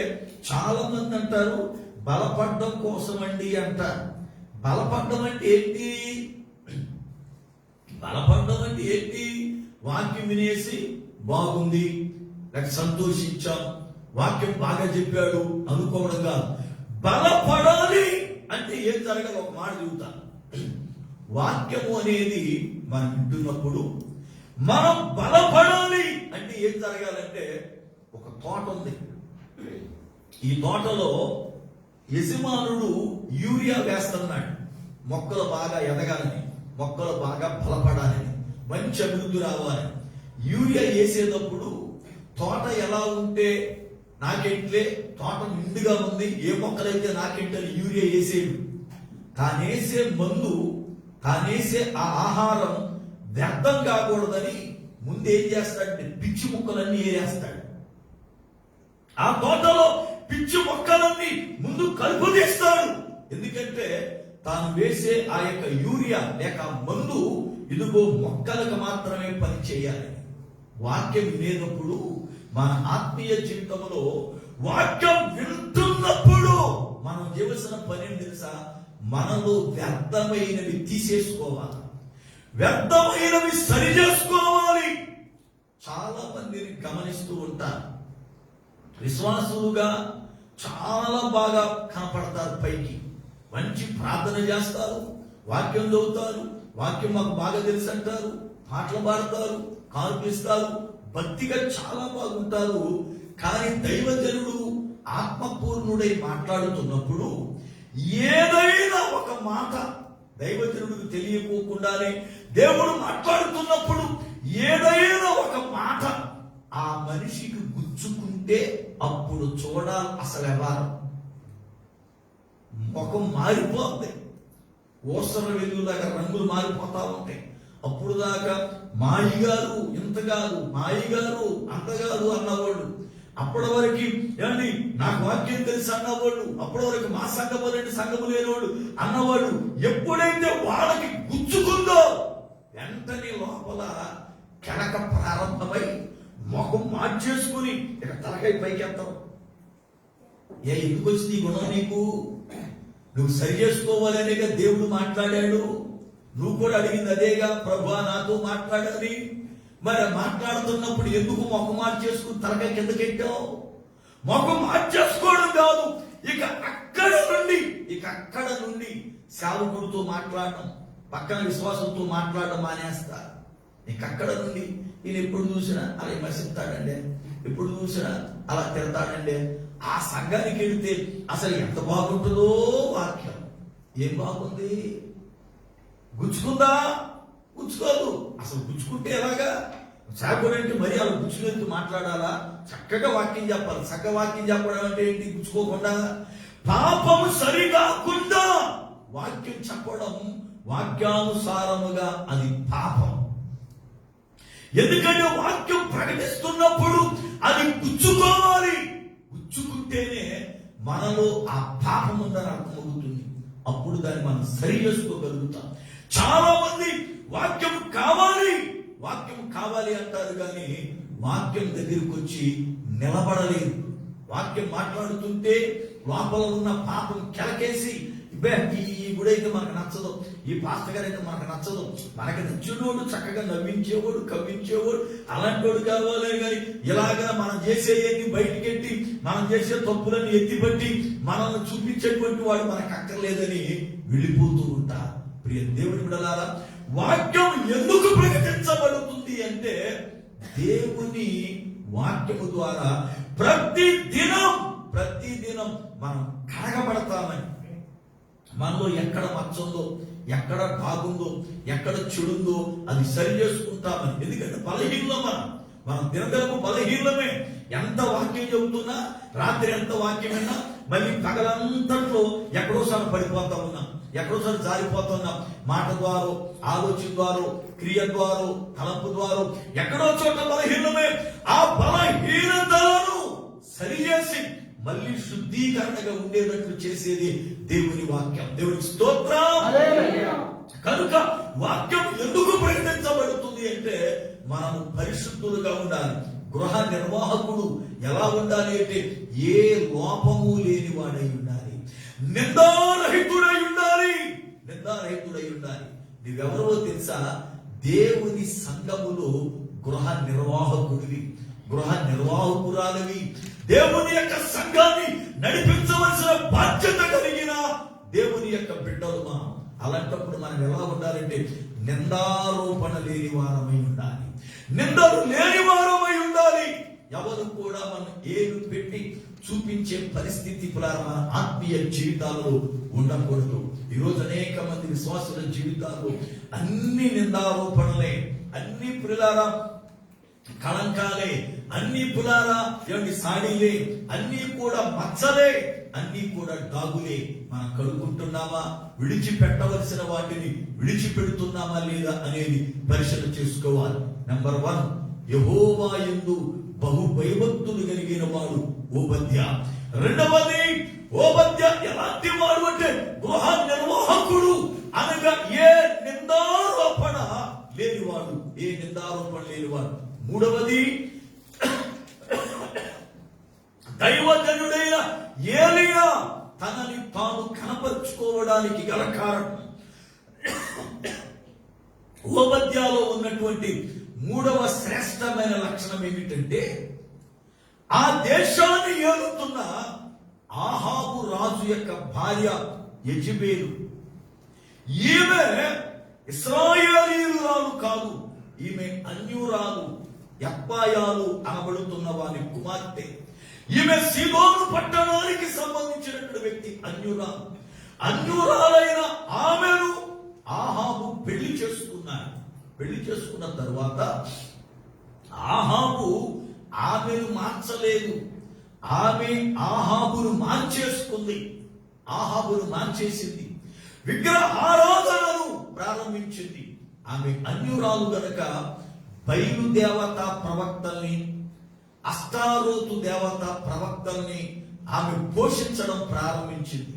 చాలా మంది అంటారు బలపడడం కోసం అండి అంటారు. బలపడడం అంటే ఏంటి? బలపడడం అంటే ఏంటి? వాక్యం వినేసి బాగుంది, లేక సంతోషించాం, వాక్యం బాగా చెప్పాడు అనుకోవడం కాదు. బలపడాలి అంటే ఏం జరగాలి? ఒక మాట చెబుతాను. వాక్యము అనేది మనం వింటున్నప్పుడు మనం బలపడాలి అంటే ఏం జరగాలంటే, ఒక తోట ఉంది. ఈ తోటలో యజమానుడు యూరియా వేస్తున్నాడు, మొక్కలు బాగా ఎదగాలని, మొక్కలు బాగా బలపడాలని, మంచి అభివృద్ధి రావాలని. యూరియా వేసేటప్పుడు తోట ఎలా ఉంటే నాకెంట్లే, తోట నిండుగా ఉంది, ఏ మొక్కలైతే నాకెంటని యూరియా వేసేడు. తానేసే మందు, తానేసే ఆ ఆహారం వ్యర్థం కాకూడదని ముందు ఏం చేస్తాడంటే పిచ్చి మొక్కలన్నీ ఏరేస్తాడు. ఆ తోటలో పిచ్చి మొక్కలన్నీ ముందు కలుపు తీస్తాడు. ఎందుకంటే తాను వేసే ఆ యొక్క యూరియా లేక మందు ఇదిగో మొక్కలకు మాత్రమే పని చేయాలి. వాక్యం వినేటప్పుడు మన ఆత్మీయ జీవితంలో వాక్యం వింటున్నప్పుడు మనం చేయవలసిన పని ఏం తెలుసా? మనలో వ్యర్థమైనవి తీసేసుకోవాలి, వ్యర్థమైనవి సరి చేసుకోవాలి. చాలా మందిని గమనిస్తూ ఉంటారు, విశ్వాసులుగా చాలా బాగా కనపడతారు, పైకి మంచి ప్రార్థన చేస్తారు, వాక్యం చదువుతారు, వాక్యం మాకు బాగా తెలుసు అంటారు, పాటలు పాడతారు, కాల్పిస్తారు, భక్తిగా చాలా బాగుంటారు. కానీ దైవజనుడు ఆత్మపూర్ణుడై మాట్లాడుతున్నప్పుడు ఏదైనా ఒక మాట దైవజనుడికి తెలియకోకుండానే దేవుడు మాట్లాడుతున్నప్పుడు ఏదైనా ఒక మాట ఆ మనిషికి గుచ్చుకుంటే అప్పుడు చూడాలి అసలు ఎవరు ముఖం మారిపోతుంది. ఓసర వెలుగులాగా రంగులు మారిపోతా ఉంటాయి. అప్పుడు దాకా మాయిగారు ఇంతగారు, మాయిగారు అంతగారు అన్నవాళ్ళు, అప్పటి వరకు ఏమండి నాకు వాక్యం తెలుసు అన్నవాళ్ళు, అప్పటి వరకు మా సంఘము లేని సంఘము లేనివాడు అన్నవాడు, ఎప్పుడైతే వాళ్ళకి గుచ్చుకుందో వెంటనే లోపల కెలక ప్రారంభమై ముఖం మార్చేసుకుని ఇక తలకాయ పైకి ఎత్తావు. ఎందుకు వచ్చింది ఈ గుణం నీకు? నువ్వు సరి చేసుకోవాలనేగా దేవుడు మాట్లాడాడు. నువ్వు కూడా అడిగింది అదేగా, ప్రభువా నాతో మాట్లాడాలి. మరి మాట్లాడుతున్నప్పుడు ఎందుకు ముఖం మార్చేసుకుని తలకాయ కిందకెట్టావు? ముఖం మార్చేసుకోవడం కాదు, ఇక అక్కడ నుండి సేవకుడితో మాట్లాడడం, పక్కన విశ్వాసంతో మాట్లాడడం మానేస్తా. ఇక అక్కడ నుండి ఈయన ఎప్పుడు చూసినా అలా విమర్శిస్తాడండి, ఎప్పుడు చూసినా అలా తిడతాడండి. ఆ సంఘానికి వెళితే అసలు ఎంత బాగుంటుందో వాక్యం. ఏం బాగుంది? గుచ్చుకుందా? గుచ్చుకోదు. అసలు గుచ్చుకుంటే ఎలాగా? సేవకుడంటే మరి అలా గుచ్చుకుంటూ మాట్లాడాలా? చక్కగా వాక్యం చెప్పాలి. చక్కగా వాక్యం చెప్పడం అంటే ఏంటి? గుచ్చుకోకుండా, పాపము సరికాకుండా వాక్యం చెప్పడం వాక్యానుసారముగా అది పాపం. ఎందుకంటే వాక్యం ప్రకటిస్తున్నప్పుడు అది గుచ్చుకోవాలి. గుచ్చుకుంటేనే మనలో ఆ పాపం ఉందని అర్థమవుతుంది. అప్పుడు దాన్ని మనం సరి చేసుకోగలుగుతాం. చాలా మంది వాక్యం కావాలి అంటారు, కానీ వాక్యం దగ్గరికి వచ్చి నిలబడలేదు. వాక్యం మాట్లాడుతుంటే లోపల ఉన్న పాపం కెలకేసి, ఈ గుడైతే మనకు నచ్చదు, ఈ పాస్టర్ గారు అయితే మనకు నచ్చదు, మనకు నచ్చినోడు చక్కగా నవ్వించేవాడు, కవ్వించేవాడు అలాంటోడు కావాలి. కానీ ఇలాగా మనం చేసేయన్ని బయటకెట్టి, మనం చేసే తప్పులన్నీ ఎత్తిపట్టి మనల్ని చూపించేటువంటి వాడు మనకు అక్కర్లేదని వెళ్ళిపోతూ ఉంటారు. ప్రియ దేవుని బిడ్డలారా, వాక్యం ఎందుకు ప్రకటించబడుతుంది అంటే దేవుని వాక్యము ద్వారా ప్రతిదినం మనం కడగబడతామని. మనలో ఎక్కడ మచ్చుందో, ఎక్కడ బాగుందో, ఎక్కడ చెడుందో అది సరి చేసుకుంటామని. ఎందుకంటే బలహీనం మనం దినదినము బలహీనమే. ఎంత వాక్యం చెబుతున్నా, రాత్రి ఎంత వాక్యం విన్నా, మళ్ళీ పగలంతట్లో ఎక్కడోసారి పడిపోతా ఉన్నాం, ఎక్కడోసారి జారిపోతున్నాం. మాట ద్వారా, ఆలోచన ద్వారా, క్రియ ద్వారా, తలంపు ద్వారా ఎక్కడో చోట బలహీనమే. ఆ బలహీనతలను సరిచేసి మళ్ళీ శుద్ధీకరణగా ఉండేటట్లు చేసేది దేవుని వాక్యం. దేవునికి స్తోత్రం. కనుక వాక్యం ఎందుకు ప్రకటించబడుతుంది అంటే మనము పరిశుద్ధులుగా ఉండాలి. గృహ నిర్వాహకుడు ఎలా ఉండాలి అంటే ఏ లోపము లేని వాడై ఉండాలి, నిందారహితుడై ఉండాలి. నువ్వెవరో తెలుసా? దేవుని సంఘములో గృహ నిర్వాహకుడివి, గృహ నిర్వాహకురాలివి. దేవుని యొక్క సంఘాన్ని నడిపించవలసిన బాధ్యత కలిగిన దేవుని యొక్క బిడ్డలు మనం. అలాంటప్పుడు మనం ఎలా ఉండాలంటే నిందారోపణ లేని వారమై ఉండాలి, నిందలు లేని వారమై ఉండాలి. ఎవరు కూడా మనం ఏలు పెట్టి చూపించే పరిస్థితి మన ఆత్మీయ జీవితాల్లో ఉండకూడదు. ఈరోజు అనేక మంది విశ్వాసుల జీవితాల్లో అన్ని నిందారోపణలే, అన్ని పులారా కళంకాలే, అన్ని పులారా ఏమిటి సాడీలే, అన్ని కూడా మచ్చలే, అన్ని కూడా డాగులే. మనం కడుక్కుంటున్నామా, విడిచిపెట్టవలసిన వాటిని విడిచిపెడుతున్నామా లేదా అనేది పరిశీలన చేసుకోవాలి. నెంబర్ 1, యెహోవా యందు బహు భయభక్తులు కలిగిన వాడు ఓబద్యా. రెండవది, ఓబద్యా ఎలాంటి వాడు అంటే గృహ నిర్వాహకుడు, అనగా ఏ నిందారోపణ లేనివాడు, ఏ నిందారోపణ లేనివాడు. మూడవది, దైవజనుడైన ఏలియా తనని తాను కనపరుచుకోవడానికి గల కారణం. ఓబద్యాలో ఉన్నటువంటి మూడవ శ్రేష్టమైన లక్షణం ఏమిటంటే ఆ దేశాన్ని ఏలుతున్న ఆహాబు రాజు యొక్క భార్య యెజెబెలు. ఈమె ఇశ్రాయేలీయురాలు కాదు, ఈమె అన్యురాలు, యప్పాయాలు అనబడుతున్న వారి కుమార్తె. ఈమె సీదోను పట్టణానికి సంబంధించినటువంటి వ్యక్తి. అన్యురాలైన ఆమెను ఆహాబు పెళ్లి చేసుకున్నాడు. పెళ్లి చేసుకున్న తర్వాత ఆహాబు ఆమెను మార్చలేదు, ఆమె ఆహాబును మార్చేసుకుంది, ఆహాబును మార్చేసింది, విగ్రహారాధనను ప్రారంభించింది. ఆమె అన్యురాలు గనక బయలు దేవత ప్రవక్తల్ని, అష్టారోతు దేవత ప్రవక్తల్ని ఆమె పోషించడం ప్రారంభించింది,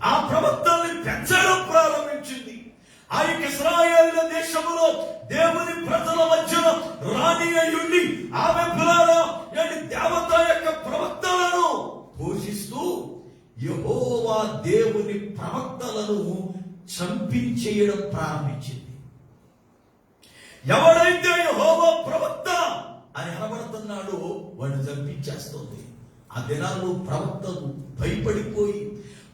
ఆ ప్రవక్తల్ని పెంచడం ప్రారంభించింది. ఆ యొక్క ఇశ్రాయేలు దేశములో దేవుని ప్రజల మధ్యన రాణి అయ్యుండి ఆమె దేవత యొక్క ప్రవక్తలను పోషిస్తూ యెహోవా దేవుని ప్రవక్తలను చంపించేయడం ప్రారంభించింది. ఎవడైతే యెహోవా ప్రవక్త అని అనబడుతున్నాడో వాడిని చంపించేస్తుంది. ఆ దినాల్లో ప్రవక్తలు భయపడిపోయి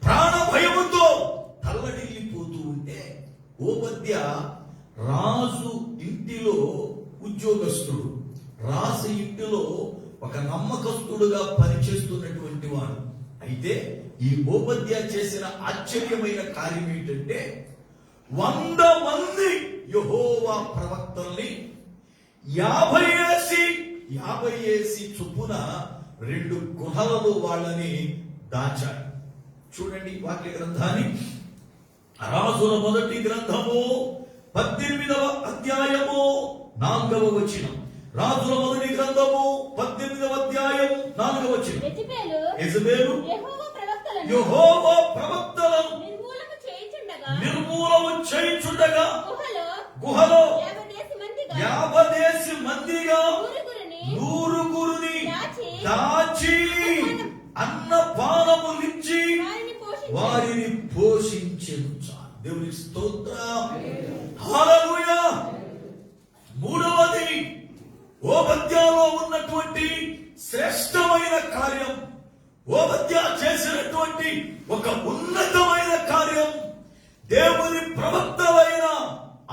ప్రాణ భయముతో తల్లడిల్లిపోతూ ఉంటే ఓబద్యా రాజు ఇంటిలో ఉద్యోగస్తుడు, రాజు ఇంటిలో ఒక నమ్మకస్తుడుగా పనిచేస్తున్నటువంటి వాడు. అయితే ఈ ఓబద్యా చేసిన ఆశ్చర్యమైన కార్యం ఏంటంటే 100 మంది యెహోవా ప్రవక్తల్ని 50 ఏసి చొప్పున 2 గుహలలో వాళ్ళని దాచాడు. చూడండి వాక్య గ్రంథాన్ని, రాజుల మొదటి గ్రంథము 18వ అధ్యాయము 4వ వచనం. రాజుల మొదటి గ్రంథము 18వ అధ్యాయం 4వ వచనం. యెజెబెలు యెహోవా ప్రవక్తలను నిర్మూలము చేయుచుండగా గుహలో 50 మందిగా 100 దాచి అన్నపానములిచ్చి వారిని పోషించెను. దేవుని స్తోత్రం, హల్లెలూయా. మూడవది, ఓబద్యాలో ఉన్నటువంటి శ్రేష్టమైన కార్యం, ఓబద్యా చేసినటువంటి ఒక ఉన్నతమైన కార్యం, దేవుని ప్రవక్తలైన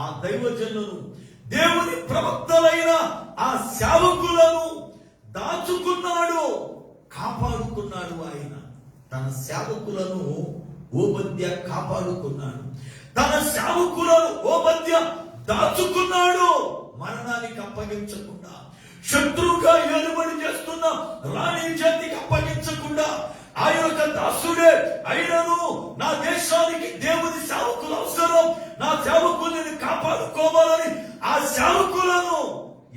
ఆ దైవజనులను, దేవుని ప్రవక్తలైన ఆ సేవకులను దాచుకున్నాడు, కాపాడుకున్నాడు. ఆయన తన సేవకులను ఓబద్యా కాపాడుకున్నాడు, తన సేవకులను ఓబద్యా దాచుకున్నాడు. మరణానికి అప్పగించకుండా, శత్రువుగా ఏలుబడి చేస్తున్న రాణి చేతికి అప్పగించకుండా, ఆ యొక్క దాసుడే అయినను నా దేశానికి దేవుని సేవకులు అవసరం, నా సేవకులను కాపాడుకోవాలని ఆ సేవకులను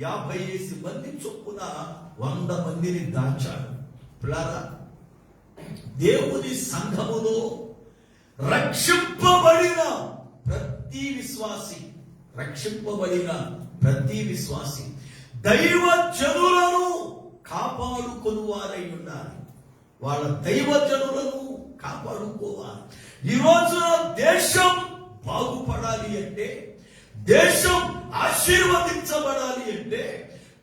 50 మంది చొప్పున 100 మందిని దాచాడు. పిల్లారా, దేవుని సంఘములో రక్షింపబడిన ప్రతి విశ్వాసి దైవ జనులను కాపాడుకొని వారై ఉండాలి. వాళ్ళ దైవ జనులను కాపాడుకోవాలి. ఈ రోజున దేశం బాగుపడాలి అంటే, దేశం ఆశీర్వదించబడాలి అంటే,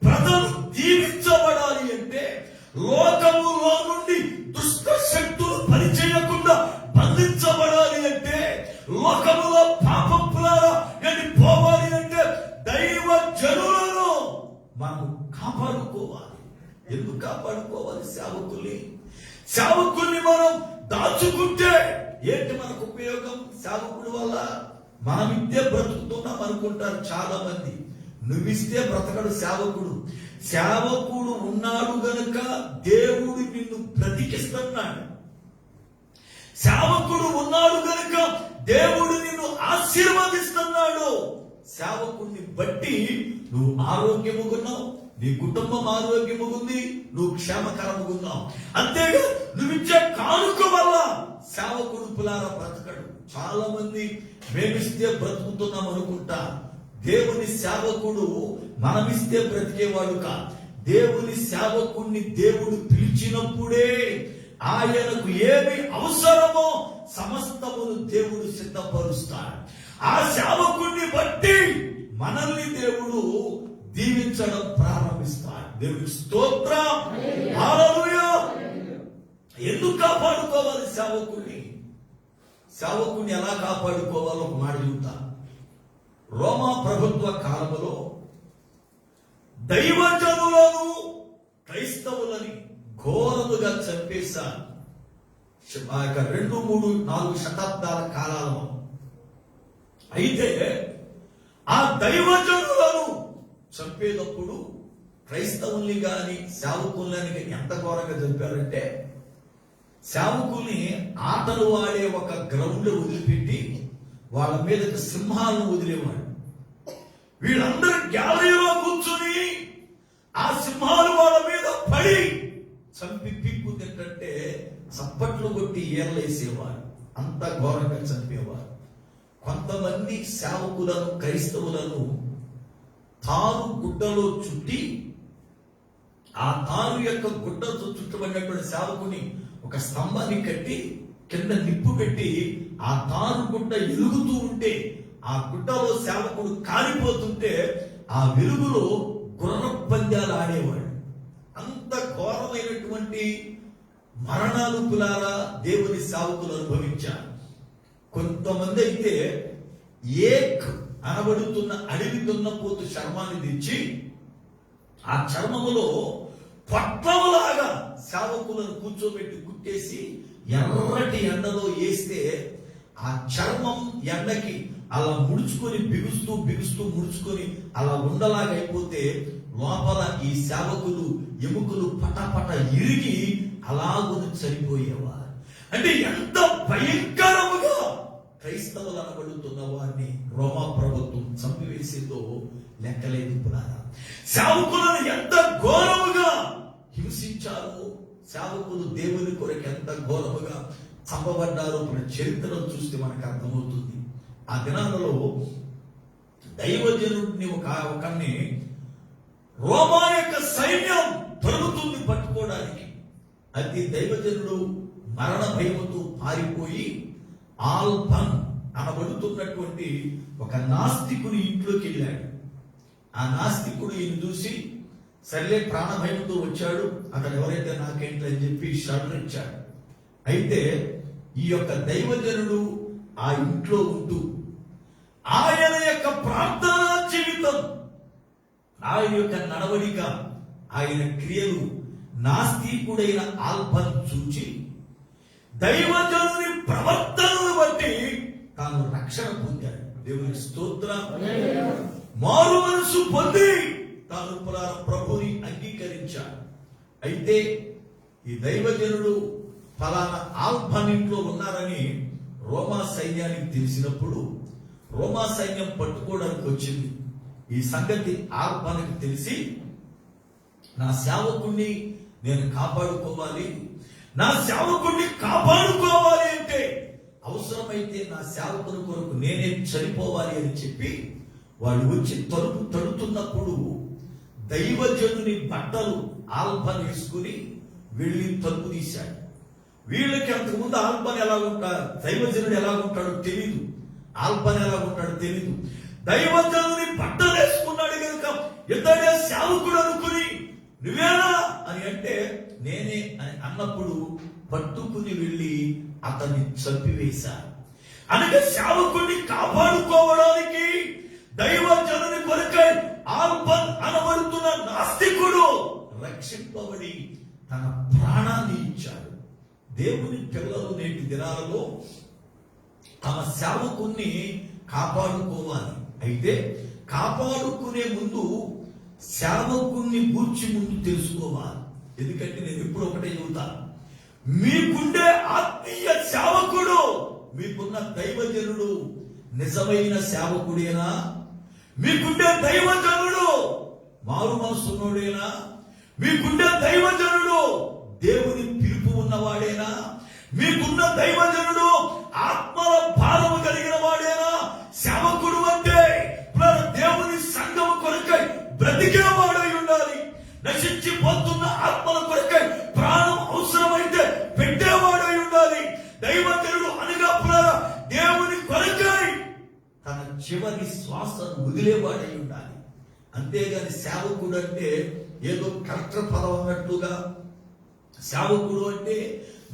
ప్రజలు దీవించబడాలి అంటే, లోకములో కాపాడుకోవాలి సేవకుల్ని? సేవకుల్ని మనం దాచుకుంటే ఏంటి మనకు ఉపయోగం? సేవకుడి వల్ల మనమిద్దే బ్రతుకుతున్నాం అనుకుంటారు చాలా మంది. నువ్విస్తే బ్రతకడు సేవకుడు. సేవకుడు ఉన్నాడు గనుక దేవుడు నిన్ను బ్రతికిస్తున్నాడు. సేవకుడు ఉన్నాడు గనుక దేవుడు నిన్ను ఆశీర్వదిస్తున్నాడు. సేవకుడిని బట్టి నువ్వు ఆరోగ్యముగున్నావు, నీ కుటుంబం ఆరోగ్యముగుంది, నువ్వు క్షేమకరముగున్నావు. అంతేగా నువ్విచ్చే కానుక వల్ల సేవకుడు పులారా బ్రతకడు. చాలా మంది మేమిస్తే బ్రతుకుతున్నాం అనుకుంటా. దేవుని సేవకుడు మనమిస్తే బ్రతికేవాడు కా. దేవుని సేవకుడిని దేవుడు పిలిచినప్పుడే ఆయనకు ఏమి అవసరమో సమస్తమును దేవుడు సిద్ధపరుస్తాడు. ఆ సేవకుడిని బట్టి మనల్ని దేవుడు దీవించడం ప్రారంభిస్తాడు. దేవునికి స్తోత్రం, హల్లెలూయా. ఎందుకు కాపాడుకోవాలి సేవకుడిని? సేవకుడిని ఎలా కాపాడుకోవాలో ఒక మాట చెబుతా. రోమా ప్రభుత్వ కాలంలో దైవజనులను క్రైస్తవులని ఘోరముగా చంపేశారు. 2, 3, 4 శతాబ్దాల కాలంలో. అయితే ఆ దైవజనులను చంపేటప్పుడు క్రైస్తవుల్ని గాని సేవకుల్ని గాని ఎంత ఘోరంగా చంపారంటే, సేవకుల్ని ఆటలు ఆడే ఒక గ్రౌండ్ వదిలిపెట్టి వాళ్ళ మీదకి సింహాలను వదిలేవాడు. వీళ్ళందరూ గ్యాలరీలో కూర్చుని ఆ సింహాలు వాళ్ళ మీద పడి చంపి పీక్కు తింటే చప్పట్లు కొట్టి ఏర్లేసేవారు. అంత ఘోరంగా చంపేవారు. కొంతమంది సేవకులను క్రైస్తవులను తారు గుడ్డలో చుట్టి, ఆ తారు యొక్క గుడ్డతో చుట్టబడినటువంటి సేవకుని ఒక స్తంభాన్ని కట్టి కింద నిప్పు పెట్టి ఆ తారు గుడ్డ ఎలుగుతూ ఉంటే, ఆ గుడ్డలో సేవకుడు కాలిపోతుంటే ఆ వెలుగులో గుర్ర పందాలు ఆడేవాడు. అంత ఘోరమైనటువంటి మరణాలు పులారా దేవుని సేవకులు అనుభవించారు. కొంతమంది అయితే ఏక్ అనబడుతున్న అడవి దున్నపోతు చర్మాన్ని తెచ్చి ఆ చర్మములో పట్లములాగా సేవకులను కూర్చోబెట్టి కుట్టేసి ఎర్రటి ఎండలో వేస్తే ఆ చర్మం ఎండకి అలా ముడుచుకొని బిగుస్తూ బిగుస్తూ ముడుచుకొని అలా ఉండలాగా అయిపోతే లోపల ఈ సేవకులు ఎముకలు పటపట ఇరిగి అలాగును చనిపోయేవారు. అంటే ఎంత భయంకరముగా క్రైస్తవులు అనబడుతున్న వారిని రోమా ప్రభుత్వం చంపివేసిందో లెక్కలేదు. పురాణం సేవకులను ఎంత ఘోరముగా హింసించారు. సేవకులు దేవుని కొరకు ఎంత ఘోరముగా చంపబడ్డారో మన చరిత్రను చూస్తే మనకు అర్థమవుతుంది. ఆ దినాలలో దైవజనుడిని ఒకరిని రోమా యొక్క సైన్యం తరుగుతుంది పట్టుకోవడానికి. అది దైవజనుడు మరణ భయముతో పారిపోయి ఆల్బన్ అనబడుతున్నటువంటి ఒక నాస్తికుని ఇంట్లోకి వెళ్ళాడు. ఆ నాస్తికుడు ఈయన చూసి సర్లే ప్రాణభయంతో వచ్చాడు, అతను ఎవరైతే నాకేంటి అని చెప్పి షటర్ ఇచ్చాడు. అయితే ఈ యొక్క దైవజనుడు ఆ ఇంట్లో ఉంటూ ఆయన యొక్క ప్రార్థనా జీవితం, ఆయన యొక్క నడవడిక, ఆయన క్రియలు నాస్తికుడైన ఆల్బన్ చూచి దైవజనుని ప్రవర్తనను బట్టి తాను రక్షణ పొందాడు. దేవుని స్తోత్రం. మారు మనసు పొంది తాను ప్రభుని అంగీకరించాడు. అయితే ఈ దైవజనుడు ఫలానా ఆల్బన్ ఇంట్లో ఉన్నారని రోమా సైన్యానికి తెలిసినప్పుడు రోమా సైన్యం పట్టుకోవడానికి వచ్చింది. ఈ సంగతి ఆల్బన్కి తెలిసి, నా సేవకుణ్ణి నేను కాపాడుకోవాలి, నా సేవకుణ్ణి కాపాడుకోవాలి అంటే అవసరమైతే నా సేవకుని కొరకు నేనే చనిపోవాలి అని చెప్పి వాళ్ళు వచ్చి తలుపు తడుతున్నప్పుడు దైవజనుని బట్టలు ఆల్బన్ వేసుకుని వెళ్ళి తలుపు తీశాడు. వీళ్ళకి అంతకుముందు ఆల్బన్ ఎలా ఉంటాడు, దైవజనుడు ఎలా ఉంటాడో తెలీదు, ఆల్బన్ ఎలా ఉంటాడో తెలీదు. దైవజనుని బట్టలు వేసుకున్నాడు కనుక ఇతడే సేవకుడు అనుకుని నువ్వేనా అని అంటే నేనే అని అన్నప్పుడు పట్టుకుని వెళ్ళి అతన్ని చంపివేశారు. అనగా సేవకుడిని కాపాడుకోవడానికి దైవజనుని కొరకై ఆల్బన్ అనబడుతున్న నాస్తికుడు రక్షింపబడి తన ప్రాణాన్ని ఇచ్చాడు. దేవుని పిల్లలు నేటి దినాలలో తమ సేవకుణ్ణి కాపాడుకోవాలి. అయితే కాపాడుకునే ముందు సేవకుణ్ణి గూర్చి ముందు తెలుసుకోవాలి. ఎందుకంటే నేను ఎప్పుడు ఒకటే చెబుతాను, మీకుండే ఆత్మీయ సేవకుడు, మీకున్న దైవజనుడు నిజమైన సేవకుడేనా? మీకుండే దైవజనుడు మారు మనసున్నోడేనా? మీకుండే దైవజనుడు దేవుని పిలుపు ఉన్నవాడేనా? మీకున్న దైవజనుడు ఆత్మల భారము కలిగిన వాడేనా? సేవకుడు అంటే దేవుని సంఘం కొరకై బ్రతికేవాడై ఉండాలి. నశించిపోతున్న ఆత్మల కొరకై ప్రాణం అవసరమైతే పెట్టేవాడై ఉండాలి. దైవజనుడు అనగా దేవుని కొరకై తన చివరి శ్వాసను వదిలేవాడై ఉండాలి. అంతేగాని సేవకుడు అంటే ఏదో కలెక్టర్ పదం అన్నట్లుగా, సేవకుడు అంటే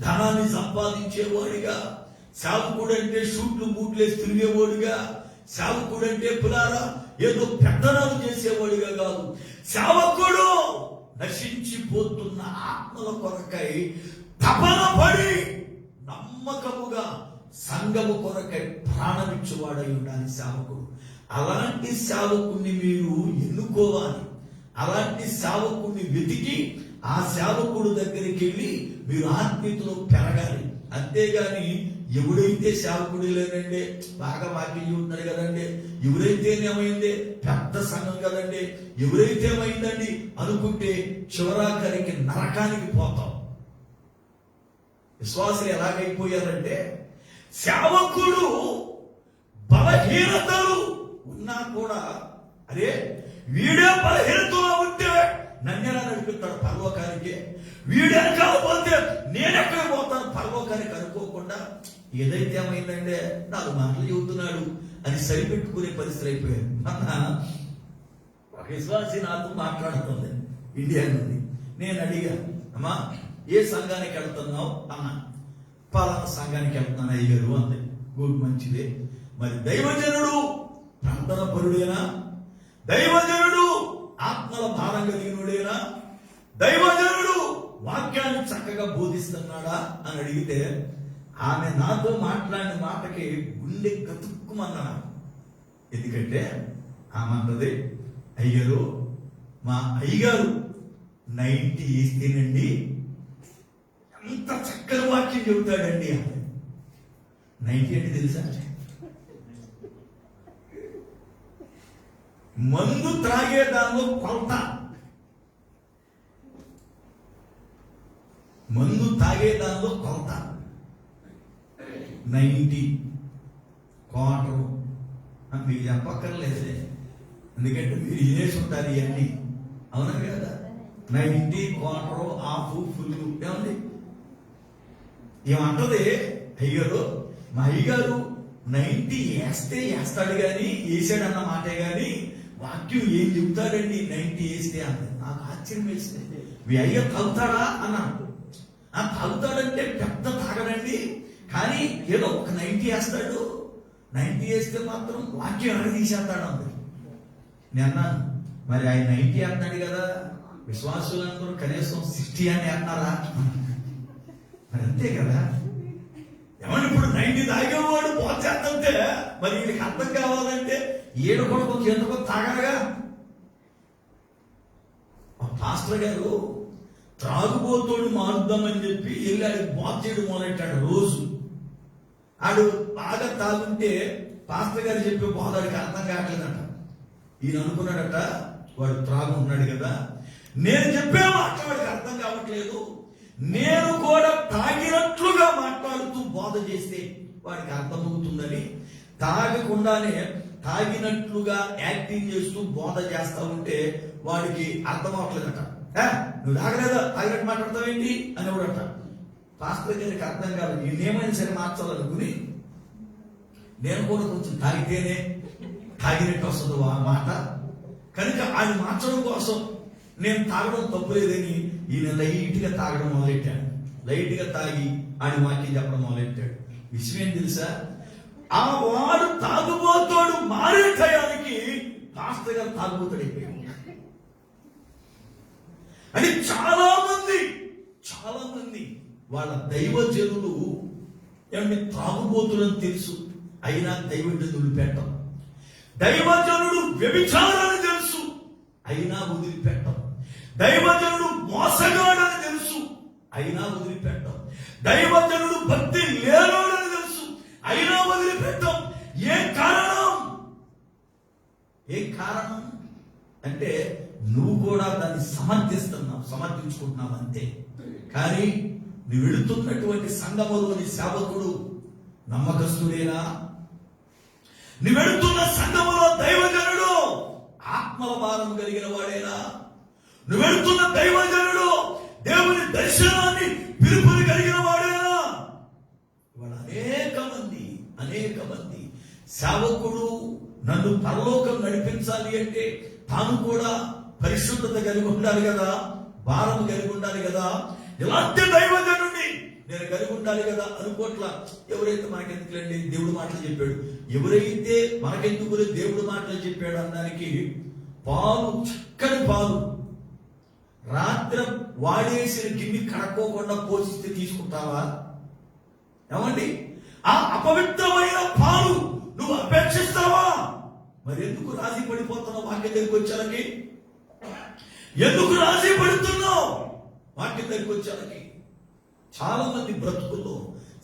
ధనాన్ని సంపాదించేవాడిగా, సేవకుడు అంటే షూట్లు బూట్లేసి తిరిగేవాడిగా, సేవకుడు అంటే పులారా ఏదో పెద్దనాలు చేసేవాడిగా కాదు. సేవకుడు నశించిపోతున్న ఆత్మల కొరకై తపన పడి నమ్మకముగా సంఘము కొరకై ప్రాణమిచ్చేవాడై ఉండాలి సేవకుడు. అలాంటి సేవకుణ్ణి మీరు ఎన్నుకోవాలి. అలాంటి సేవకుణ్ణి వెతికి ఆ సేవకుడు దగ్గరికి వెళ్ళి మీరు ఆత్మీయతలో పెరగాలి. అంతేగాని ఎవడైతే సేవకుడు లేదండి, బాగా వాక్యం చూస్తున్నాడు కదండి, ఎవరైతేనేమైంది పెద్ద సంఘం కదండి, ఎవరైతే ఏమైందండి అనుకుంటే చివరాఖరికి నరకానికి పోతాం. విశ్వాసులు ఎలాగైపోయారంటే సేవకుడు బలహీనతలు ఉన్నా కూడా అరే వీడే బలహీనతలో ఉంటే నన్నెలా నడిపిస్తాడు పరలోకానికి, వీడే కాకపోతే నేనెక్కడ పోతాను పరలోకానికి అనుకోకుండా ఏదైతే ఏమైందంటే 4 మాటలు చెబుతున్నాడు అని సరిపెట్టుకునే పరిస్థితి అయిపోయాడు. ఒక విశ్వాసి నాతో మాట్లాడుతుంది ఇండియా నుండి. నేను అడిగాను, అమ్మా ఏ సంఘానికి వెళ్తున్నావు అన్నా. పలానా సంఘానికి వెళ్తున్నాను అయ్యారు అంది. గుడ్, మంచిదే. మరి దైవజనుడు ప్రార్థన పరుడేనా? దైవజనుడు ఆత్మల భారం కలిగినుడేనా? దైవజనుడు వాక్యాన్ని చక్కగా బోధిస్తున్నాడా అని అడిగితే ఆమె నాతో మాట్లాడిన మాటకి గుండె కతుక్కుమన్నా. ఎందుకంటే ఆమె అంటది, అయ్యారు మా అయ్యగారు 90 వేస్తేనండి ఎంత చక్కని వాక్యం చెబుతాడండి. 90 అంటే తెలుసా? మందు త్రాగే దానిలో కొలత, మందు తాగే దానిలో కొలత 90 క్వార్టరు. మీకు చెప్పక్కర్లేదే, ఎందుకంటే మీరు వినేసి ఉంటారు ఇవన్నీ, అవునా కదా? 90 క్వార్టరు, హాఫ్, ఫుల్ ఏమండి ఏమంటది అయ్యారు మా అయ్యగారు 90 వేస్తాడు కానీ వేసాడన్న మాటే గాని వాక్యం ఏం చెబుతాడండి 90 వేస్తే అంది. నాకు ఆశ్చర్యం వేసింది. మీ అయ్య తాగుతాడా అన్నాడు. తాగుతాడంటే పెద్ద తాగడండి, కానీ ఏదో ఒక 90 వేస్తాడు. 90 వేస్తే మాత్రం వాక్యం అని తీసేస్తాడు అంది. నేను అన్నాను, మరి ఆయన 90 వేస్తున్నాడు కదా, విశ్వాసులందరూ కనీసం 60 అని వేస్తున్నారా? మరి అంతే కదా. ఏమన్నా ఇప్పుడు 90 తాగేవాడు పోచేస్తుంటే మరి వీళ్ళకి అర్థం కావాలంటే ఏడు కూడా ఒక ఎందుకో తాగలగా. పాస్టర్ గారు త్రాగుబోతోడు మారుద్దామని చెప్పి వెళ్ళి ఆడికి బాగు చేయడం మొదలెట్టాడు. రోజు ఆడు బాగా తాగుంటే పాస్టర్ గారు చెప్పే బోధాడికి అర్థం కావట్లేదట. ఈయన అనుకున్నాడట వాడు త్రాగు ఉన్నాడు కదా, నేను చెప్పే మాట వాడికి అర్థం కావట్లేదు, నేను కూడా తాగినట్లుగా మాట్లాడుతూ బోధ చేస్తే వాడికి అర్థమవుతుందని తాగకుండానే తాగినట్లుగా యాక్టింగ్ చేస్తూ బోధ చేస్తా ఉంటే వాడికి అర్థం అవట్లేదట. నువ్వు తాగలేదా, తాగినట్టు మాట్లాడతావేంటి అని కూడా పాస్టర్ గారికి అర్థం కాదు. నేనేమైనా సరే మార్చాలనుకుని నేను కూడా కొంచెం తాగితేనే తాగినట్టు వస్తుంది ఆ మాట కనుక ఆయన మార్చడం కోసం నేను తాగడం తప్పులేదని ఈయన లైట్గా తాగడం మొదలెట్టాడు. లైట్గా తాగి ఆయన వాక్యం చెప్పడం మొదలెట్టాడు. విషయం ఏం తెలుసా, ఆ వాడు తాగుబోతాడు మారే టయానికి పాస్టర్ గారు తాగుబోతాడు అయిపోయాడు. అని చాలా మంది వాళ్ళ దైవజనులు ఏమంటే త్రాగుబోతులని తెలుసు, అయినా దైవజనులు వదిలిపెట్టం. దైవజనుడు వ్యభిచారాన్ని తెలుసు, అయినా వదిలిపెట్టం. దైవజనుడు మోసగాడని తెలుసు, అయినా వదిలిపెట్టం. దైవజనుడు భక్తి లేనోడని తెలుసు, అయినా వదిలిపెట్టం. ఏం కారణం? అంటే నువ్వు కూడా దాన్ని సమర్థించుకుంటున్నావు అంతే. కానీ నువ్వు వెళుతున్నటువంటి సంఘములోని సేవకుడు నమ్మకస్తుడేనా? నువ్వు వెళుతున్న సంఘములో దైవజనుడు ఆత్మల భారం కలిగిన వాడేనా? నువ్వు వెళుతున్న దైవజనుడు దేవుని దర్శనాన్ని పిలుపుని కలిగిన వాడేనా? ఇవాళ అనేక మంది సేవకుడు నన్ను పరలోకం నడిపించాలి అంటే తాను కూడా పరిశుద్ధత కలిగి ఉండాలి కదా, భారం కలిగి ఉండాలి కదా, ఇలాంటి దైవజనుడిని నేను కలిగి ఉండాలి కదా అనుకోట్లా. ఎవరైతే మనకెందుకులేండి దేవుడు మాటలు చెప్పాడు, ఎవరైతే మనకెందుకు దేవుడు మాటలు చెప్పాడు అనడానికి చక్కని పాలు రాత్రి వాడేసిన గిన్నె కడక్కోకుండా పోషిస్తే తీసుకుంటావా? ఏమండి, ఆ అపవిత్రమైన పాలు నువ్వు అపేక్షిస్తావా? మరి ఎందుకు రాజీ పడిపోతున్నావు? వాక్యం దగ్గరికి వచ్చానికి ఎందుకు రాజీ పడుతున్నావు? వాక్యం దగ్గరికి వచ్చానికి చాలా మంది బ్రతుకుల్లో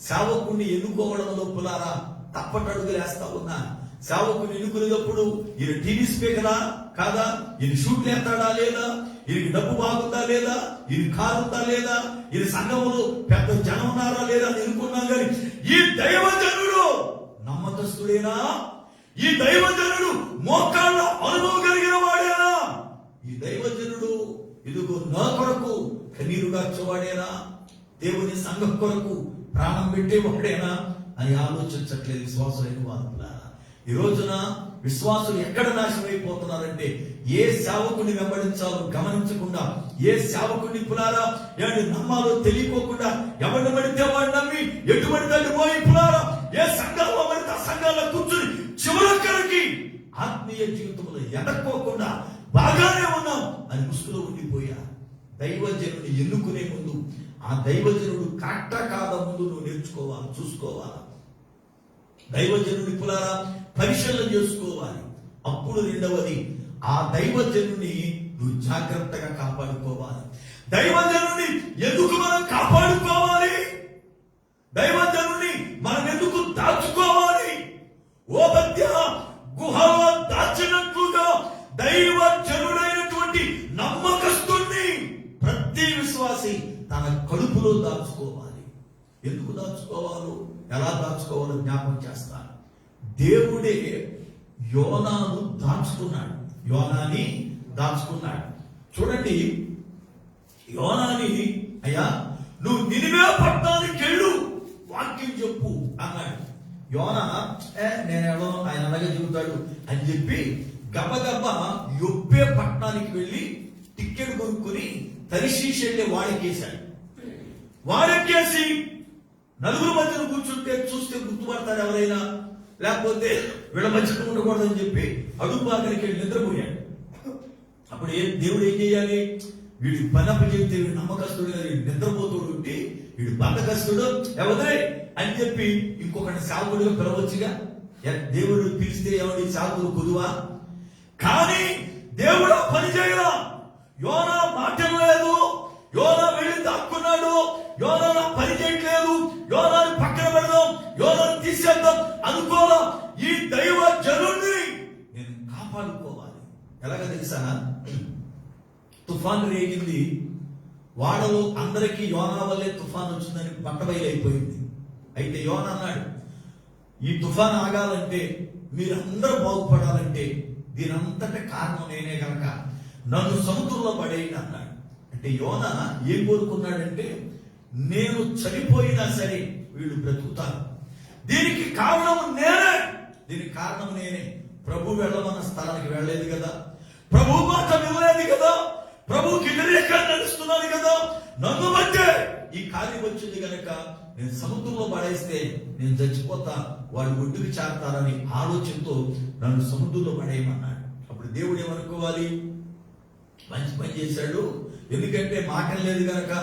సేవకుడిని ఎన్నుకోవడంలో పులారా తప్పటడుగులు వేస్తా ఉన్నా. సేవకుని ఎన్నుకునేటప్పుడు ఈయన టీవీ స్పీకరా కాదా, ఈయన షూట్లు ఎత్తాడా లేదా, ఈయనకి డబ్బు బాగుందా లేదా, ఈయన కారు ఉందా లేదా, ఈయన సంఘంలో పెద్ద జనం ఉన్నారా లేదా అని ఎన్నుకున్నాం. కానీ ఈ దైవజనుడు నమ్మకస్తుడేనా? ఈ దైవజనుడు మోకాళ్ళ అనుభవం కలిగిన వాడేనా? ఈ దైవజనుడు ఇదిగో నా కొరకు కన్నీరు గార్చేవాడేనా? దేవుని సంఘం కొరకు ప్రాణం పెట్టేవాడేనా అని ఆలోచించట్లేదు విశ్వాసులైన వారులారా. ఈ రోజున విశ్వాసులు ఎక్కడ నాశనం అయిపోతున్నారంటే ఏ సేవకుని వెంబడించాలో గమనించకుండా, ఏ సేవకుని పులారా ఎవరిని నమ్మాలో తెలియకోకుండా ఎవరిని పడితే వాడిని నమ్మి ఎటువంటి తల్లి పోయి పులారా ఏ సంఘాల్లో పడితే ఆ సంఘాల్లో కూర్చుని చివరికి ఆత్మీయ జీవితంలో ఎదక్కోకుండా బాగానే ఉన్నాం అని ముసుగులో ఉండిపోయా. దైవజనుడిని ఎన్నుకునే ముందు ఆ దైవజనుడు కట్ట కాద ముందు నువ్వు నేర్చుకోవాలి, చూసుకోవాలి. దైవజనుడి పులారా పరిశీలన చేసుకోవాలి. అప్పుడు రెండవది ఆ దైవజనుడిని నువ్వు జాగ్రత్తగా కాపాడుకోవాలి. దైవజనుడిని ఎందుకు మనం కాపాడుకోవాలి? దైవజనుడిని మనం ఎందుకు దాచుకోవాలి? ఓ మధ్య గుహలో దాచినట్లుగా దైవజనుడైనటువంటి నమ్మకస్తుడిని ప్రతి విశ్వాసి తన కడుపులో దాచుకోవాలి. ఎందుకు దాచుకోవాలో, ఎలా దాచుకోవాలో జ్ఞాపకం చేస్తాను. దేవుడే యోనాను దాచుకున్నాడు, యోనాని దాచుకున్నాడు. చూడండి, యోనాని అయ్యా నువ్వు నినివే పట్టణానికి వెళ్ళు, వాక్యం చెప్పు అన్నాడు. యోనా నేనేమో ఆయన అలాగే చెబుతాడు అని చెప్పి గబగబా యొప్పే పట్టణానికి వెళ్ళి టిక్కెట్ కొనుక్కుని తరిశీష్ వెళ్ళే వాడెక్కేశాడు. వాడెక్కేసి నలుగురు మధ్యన కూర్చుంటే చూస్తే గుర్తుపడతారు ఎవరైనా, లేకపోతే వీళ్ళ మధ్యన ఉండకూడదని చెప్పి అడుగు అక్కడికి వెళ్ళి నిద్రపోయాడు. అప్పుడు దేవుడు ఏం చేయాలి? వీడి పని అప్పచెప్తే వీడు నమ్మకస్తుడు, వీడు నిద్రపోతుడు ఉంటే వీడు బద్ధకస్తుడు ఎవరే అని చెప్పి ఇంకొకటి సాగుడుగా పిలవచ్చుగా. దేవుడు పిలిస్తే ఎవరి సాగుడు కుదువా? కానీ దేవుడు పని చేయరా. యోనా మాట్లాడలేదు, యోనా వెళ్ళి దాక్కున్నాడు, యోనా పని చేయట్లేదు, యోనాని పక్కన పెడదాం, యోనాని తీసేద్దాం అనుకోరా. ఈ దైవ జనుడిని నేను కాపాడుకోవాలి. ఎలాగ తెలుసా? తుఫాన్ రేగింది, వాడలో అందరికీ యోనా వల్లే తుఫాన్ వచ్చిందని బట్టబయలైపోయింది. అయితే యోనా అన్నాడు, ఈ తుఫాన్ ఆగాలంటే, మీరందరూ బాగుపడాలంటే దీనంతటి కారణం నేనే కనుక నన్ను సముద్రంలో పడేయండి అన్నాడు. అంటే యోనా ఏం కోరుకున్నాడంటే, నేను చనిపోయినా సరే వీళ్ళు బ్రతుకుతారు, దీనికి కారణం నేనే. ప్రభు వెళ్ళమన్న స్థలానికి వెళ్ళలేదు కదా, ప్రభు మాట వినలేదు కదా, ప్రభుకి వ్యతిరేకంగా నడుస్తున్నాను కదా, నన్ను బట్టే ఈ కార్యం వచ్చింది కనుక నేను సముద్రంలో పడేస్తే నేను చచ్చిపోతా, వాడు ఒడ్డుకి చేరతారని ఆలోచనతో నన్ను సముద్రంలో పడేయమన్నాడు. అప్పుడు దేవుడు ఏమనుకోవాలి? మంచి పని చేశాడు, ఎందుకంటే మాట లేదు కనుక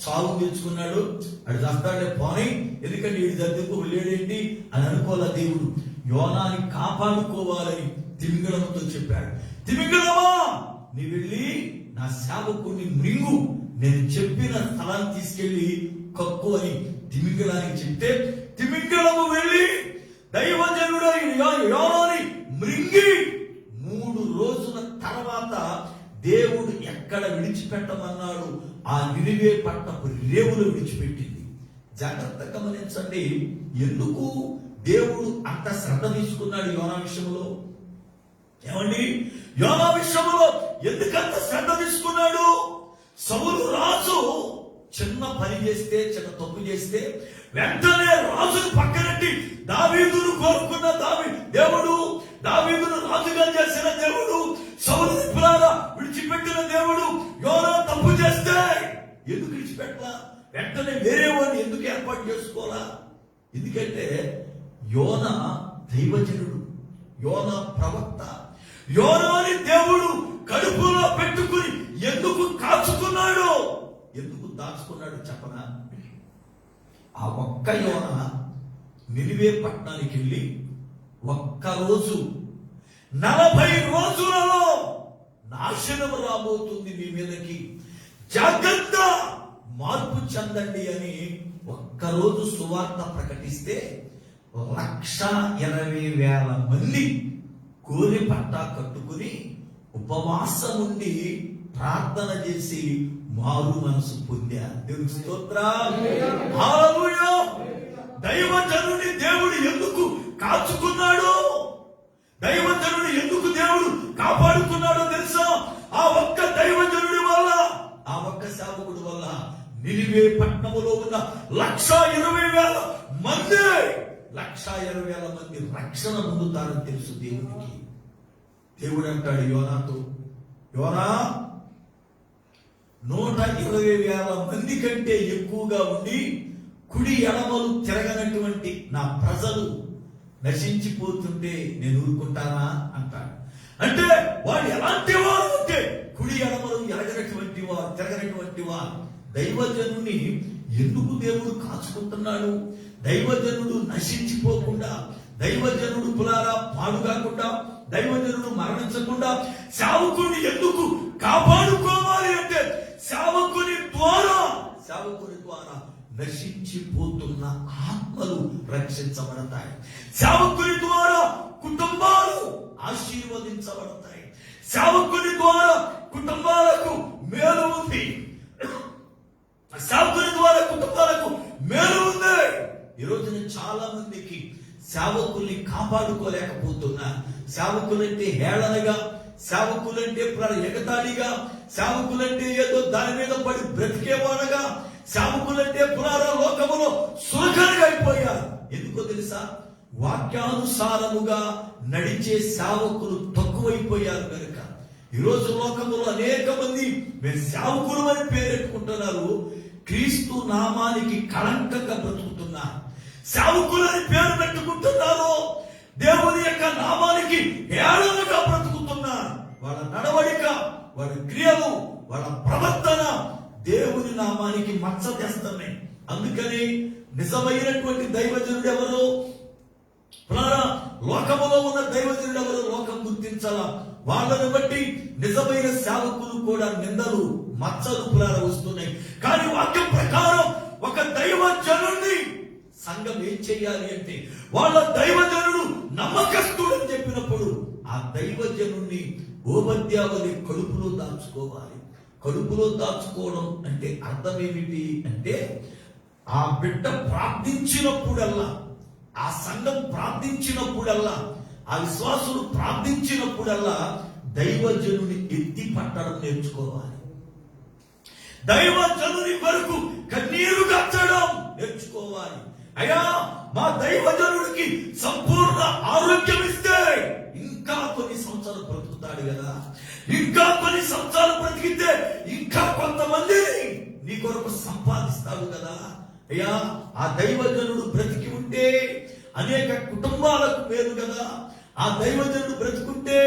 చావు తెచ్చుకున్నాడు, అడు చస్తాడే పోనీ, ఎందుకంటే వీడి దగ్గరకు లేడేంటి అని అనుకోలే. దేవుడు యోనాని కాపాడుకోవాలని తిమింగళంతో చెప్పాడు. తిమింగళమా, నీ వెళ్ళి నా సేవకుని మృంగు, నేను చెప్పిన స్థలాన్ని తీసుకెళ్లి కక్కు అని తిమింగళానికి చెప్తే తిమింగళము వెళ్ళి దైవజనుడైన యోనాని మృంగి 3 రోజుల తర్వాత దేవుడు ఎక్కడ విడిచిపెట్టమన్నాడు ఆ నినివే పట్టణపు రేవులు విడిచిపెట్టింది. జాగ్రత్తగా గమనించండి, ఎందుకు దేవుడు అంత శ్రద్ధ తీసుకున్నాడు యోనా విషయంలో? ఏమండి, యోనా విషయంలో ఎందుకంత శ్రద్ధ తీసుకున్నాడు? సౌలు రాజు చిన్న పని చేస్తే, చిన్న తప్పు చేస్తే వెంటనే రాజును పక్కనెట్టి దావీదును కోరుకున్న దేవుడు, దావీదును రాజుగా చేసిన దేవుడు, సౌలుని పురాణ విడిచిపెట్టిన దేవుడు యోనా తప్పు చేస్తే ఎందుకు విడిచిపెట్టలా? వెంటనే వేరే వాడిని ఎందుకు ఏర్పాటు చేసుకోవాలా? ఎందుకంటే యోనా దైవజనుడు, యోనా ప్రవక్త. యోనాని దేవుడు కడుపులో పెట్టుకుని ఎందుకు కాచుకున్నాడు, ఎందుకు దాచుకున్నాడు చెప్పనా? ఆ ఒక్క యోనా నినివే పట్టణానికి వెళ్ళి ఒక్కరోజు 40 రోజులలో నాశనం రాబోతుంది మీ మీదకి, జాగ్రత్త, మార్పు చెందండి అని ఒక్కరోజు సువార్త ప్రకటిస్తే 1,20,000 మంది గోనె పట్టా కట్టుకుని ఉపవాసం ఉండి ప్రార్థన చేసి మారు మనసు పొందారు. దేవుని స్తోత్రం, హల్లెలూయా. దైవజనుని దేవుడు ఎందుకు కాచుకున్నాడు, దైవజనుని ఎందుకు దేవుడు కాపాడుకున్నాడో తెలుసా? ఆ ఒక్క దైవజనుడి వల్ల, ఆ ఒక్క సేవకుడి వల్ల నినివే పట్టణములో ఉన్న 1,20,000 మంది, 1,20,000 మంది రక్షణ పొందుతారని తెలుసు దేవునికి. దేవుడు అంటాడు యోనాతో, యోనా, 120,000 మంది కంటే ఎక్కువగా ఉండి కుడి ఎడమలు తిరగనటువంటి నా ప్రజలు నశించిపోతుంటే నేను ఊరుకుంటానా అంటాడు. అంటే వాడు ఎలాంటి వారు అంటే కుడి ఎడమలు తిరగనటువంటి వారు. దైవజనుని ఎందుకు దేవుడు కాచుకుంటున్నాడు? దైవజనుడు నశించిపోకుండా, దైవజనుడు పులారా పాడు కాకుండా, దైవజనుడు మరణించకుండా సేవకుని ఎందుకు కాపాడుకోవాలి అంటే సేవకుని ద్వారా నశించిపోతున్న ఆత్మలు రక్షించబడతాయి. సేవకుని ద్వారా కుటుంబాలు ఆశీర్వదించబడతాయి. సేవకుని ద్వారా కుటుంబాలకు మేలు ఉంది. సేవకుని ద్వారా కుటుంబాలకు మేలు ఉంది. ఈ రోజున చాలా మందికి సేవకుల్ని కాపాడుకోలేకపోతున్నా. సేవకులంటే హేళనగా, సేవకులంటే ఎగతాళిగా, సేవకులంటే ఏదో దాని మీద పడి బ్రతికేవాడగా, సేవకులంటే పురాణ లోకములో సులకనగా అయిపోయారు. ఎందుకో తెలుసా? వాక్యానుసారముగా నడిచే సేవకులు తక్కువైపోయారు కనుక ఈరోజు లోకములో అనేక మంది మేము సేవకులు అని పేరెట్టుకుంటున్నారు, క్రీస్తు నామానికి కళంకంగా బ్రతుకుతున్నారు. సేవకులని పేరు పెట్టుకుంటున్నారు, దేవుని యొక్క నామానికి ఏడవగా బ్రతుకుతున్నారు. వాళ్ళ నడవడిక, వాళ్ళ క్రియలు, వాళ్ళ ప్రవర్తన దేవుని నామానికి మచ్చ తెస్తున్నాయి. అందుకని నిజమైనటువంటి దైవజనుడు ఎవరు? లోకములో ఉన్న దైవజనుడు ఎవరు? లోకం గుర్తించాలా. వాళ్ళని బట్టి నిజమైన సేవకులు కూడా నిందలు, మచ్చలు వస్తున్నాయి. కానీ వాక్యం ప్రకారం ఒక దైవజనుడిని సంఘం ఏం చేయాలి అంటే, వాళ్ళ దైవజనుడు నమ్మకస్తుడు అని చెప్పినప్పుడు ఆ దైవజనుడిని ఓబద్యావని కడుపులో దాచుకోవాలి. కడుపులో దాచుకోవడం అంటే అర్థం ఏమిటి అంటే, ఆ బిడ్డ ప్రార్థించినప్పుడల్లా, ఆ సంఘం ప్రార్థించినప్పుడల్లా, ఆ విశ్వాసులు ప్రార్థించినప్పుడల్లా దైవజనుని ఎత్తి పట్టడం నేర్చుకోవాలి. దైవజనుని వరకు కన్నీరు గచ్చడం నేర్చుకోవాలి. అయ్యా, మా దైవజనుడికి సంపూర్ణ ఆరోగ్యం ఇస్తే ఇంకా కొన్ని సంవత్సరాలు బ్రతుకుతాడు కదా, ఇంకా కొన్ని సంవత్సరాలు బ్రతికితే ఇంకా కొంతమందిని నీ కొరకు సంపాదిస్తాడు కదా. అయ్యా, ఆ దైవజనుడు బ్రతికి ఉంటే అనేక కుటుంబాలకు మేలు కదా, ఆ దైవజనుడు బ్రతుకుంటే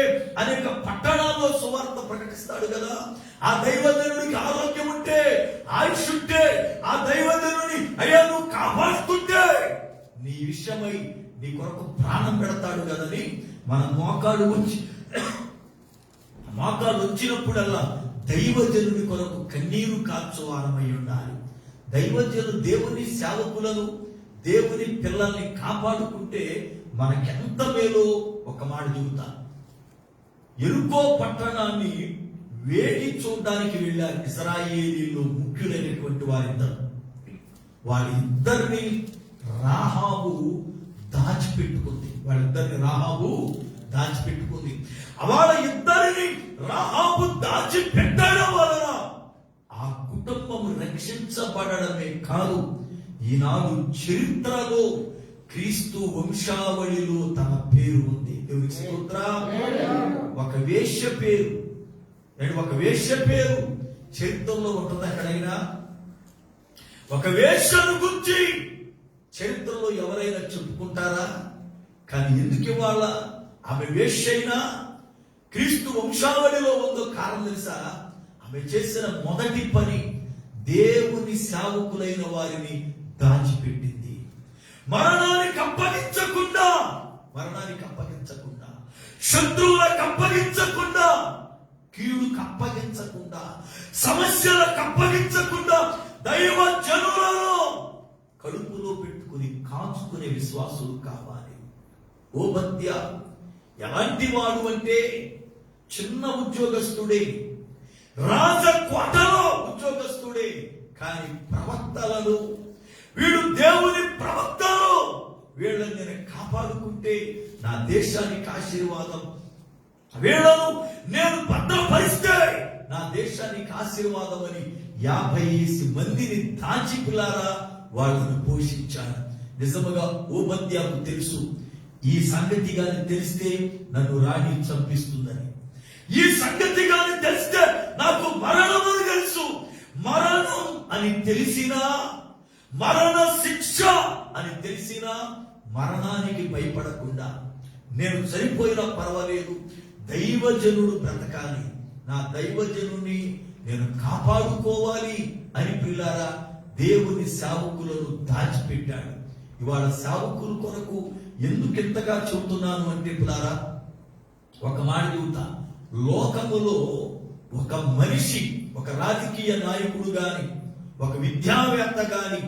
అనేక పట్టణాల్లో సువార్త ప్రకటిస్తాడు కదా. ఆ దైవజనుడికి ఆరోగ్యం ఉంటే, ఆయుష్ ఉంటే, ఆ దైవజనుడిని అయ్యా నువ్వు కాపాడుతుంటే నీ విషయమై నీ కొరకు ప్రాణం పెడతాడు కదని మన మోకాడు వచ్చినప్పుడల్లా దైవజనుడి కొరకు కన్నీరు కార్చువారమై ఉండాలి. దైవజనులు దేవుని సేవకులను, దేవుని పిల్లల్ని కాపాడుకుంటే మనకెంత మేలో ఒక మాట చెబుతా. ఎరుకో పట్టణాన్ని వేడి చూడడానికి వెళ్ళారు ఇశ్రాయేలీయులు ముఖ్యులైనటువంటి వారిద్దరిని రాహాబు దాచిపెట్టుకుంది. వాళ్ళ ఇద్దరిని రాహాబు దాచిపెట్టడం వలన ఆ కుటుంబం రక్షించబడమే కాదు, ఈనాడు చరిత్రలో క్రీస్తు వంశావళిలో తన పేరు ఉంది. దేవునికి స్తోత్రం. ఒక వేశ్య పేరు చరిత్రలో ఉంటుంది. ఎక్కడైనా ఒక వేశ్యను గురించి చరిత్రలో ఎవరైనా చెప్పుకుంటారా? కానీ ఎందుకు వాళ్ళ ఆమె వేశ్య అయినా క్రీస్తు వంశావళిలో ఉందో కారణం తెలుసా? ఆమె చేసిన మొదటి పని దేవుని సేవకులైన వారిని దాచిపెట్టింది. మరణానికి అప్పగించకుండా, శత్రువులకు అప్పగించకుండా, కీడుకు అప్పగించకుండా, సమస్యలకు అప్పగించకుండా దైవ జనులను కడుపులో పెట్టుకుని కాచుకునే విశ్వాసులు కావాలి. ఓబద్య ఎలాంటి వాడు అంటే చిన్న ఉద్యోగస్తుడే, రాజకోటలో ఉద్యోగస్తుడే, కానీ ప్రవక్తలను వీడు దేవుని ప్రవక్తలు, వీళ్ళని నేను కాపాడుకుంటే నా దేశానికి ఆశీర్వాదం, వీళ్ళను నేను భద్రపరిస్తే నా దేశానికి ఆశీర్వాదం అని 50 మందిని దాచి పిల్లారా వాళ్ళను పోషించాను. నిజముగా ఓబద్యాకు తెలుసు ఈ సంగతి గాని తెలిస్తే నన్ను రాణి చంపిస్తుందని. ఈ సంగతి గాని తెలిస్తే నాకు మరణం అని తెలుసు. మరణం అని తెలిసినా, మరణ శిక్ష అని తెలిసినా మరణానికి భయపడకుండా నేను చనిపోయినా పర్వాలేదు, దైవజనుడు బ్రతకాలి, నా దైవజనుడిని నేను కాపాడుకోవాలి అని పిల్లారా దేవుని సేవకులను దాచిపెట్టాడు. ఇవాళ సేవకుల కొరకు ఎందుకెంతగా చెబుతున్నాను అంటే పిల్లారా, ఒక మాట చెబుతా. లోకములో ఒక మనిషి, ఒక రాజకీయ నాయకుడు గాని, ఒక విద్యావేత్త గాని,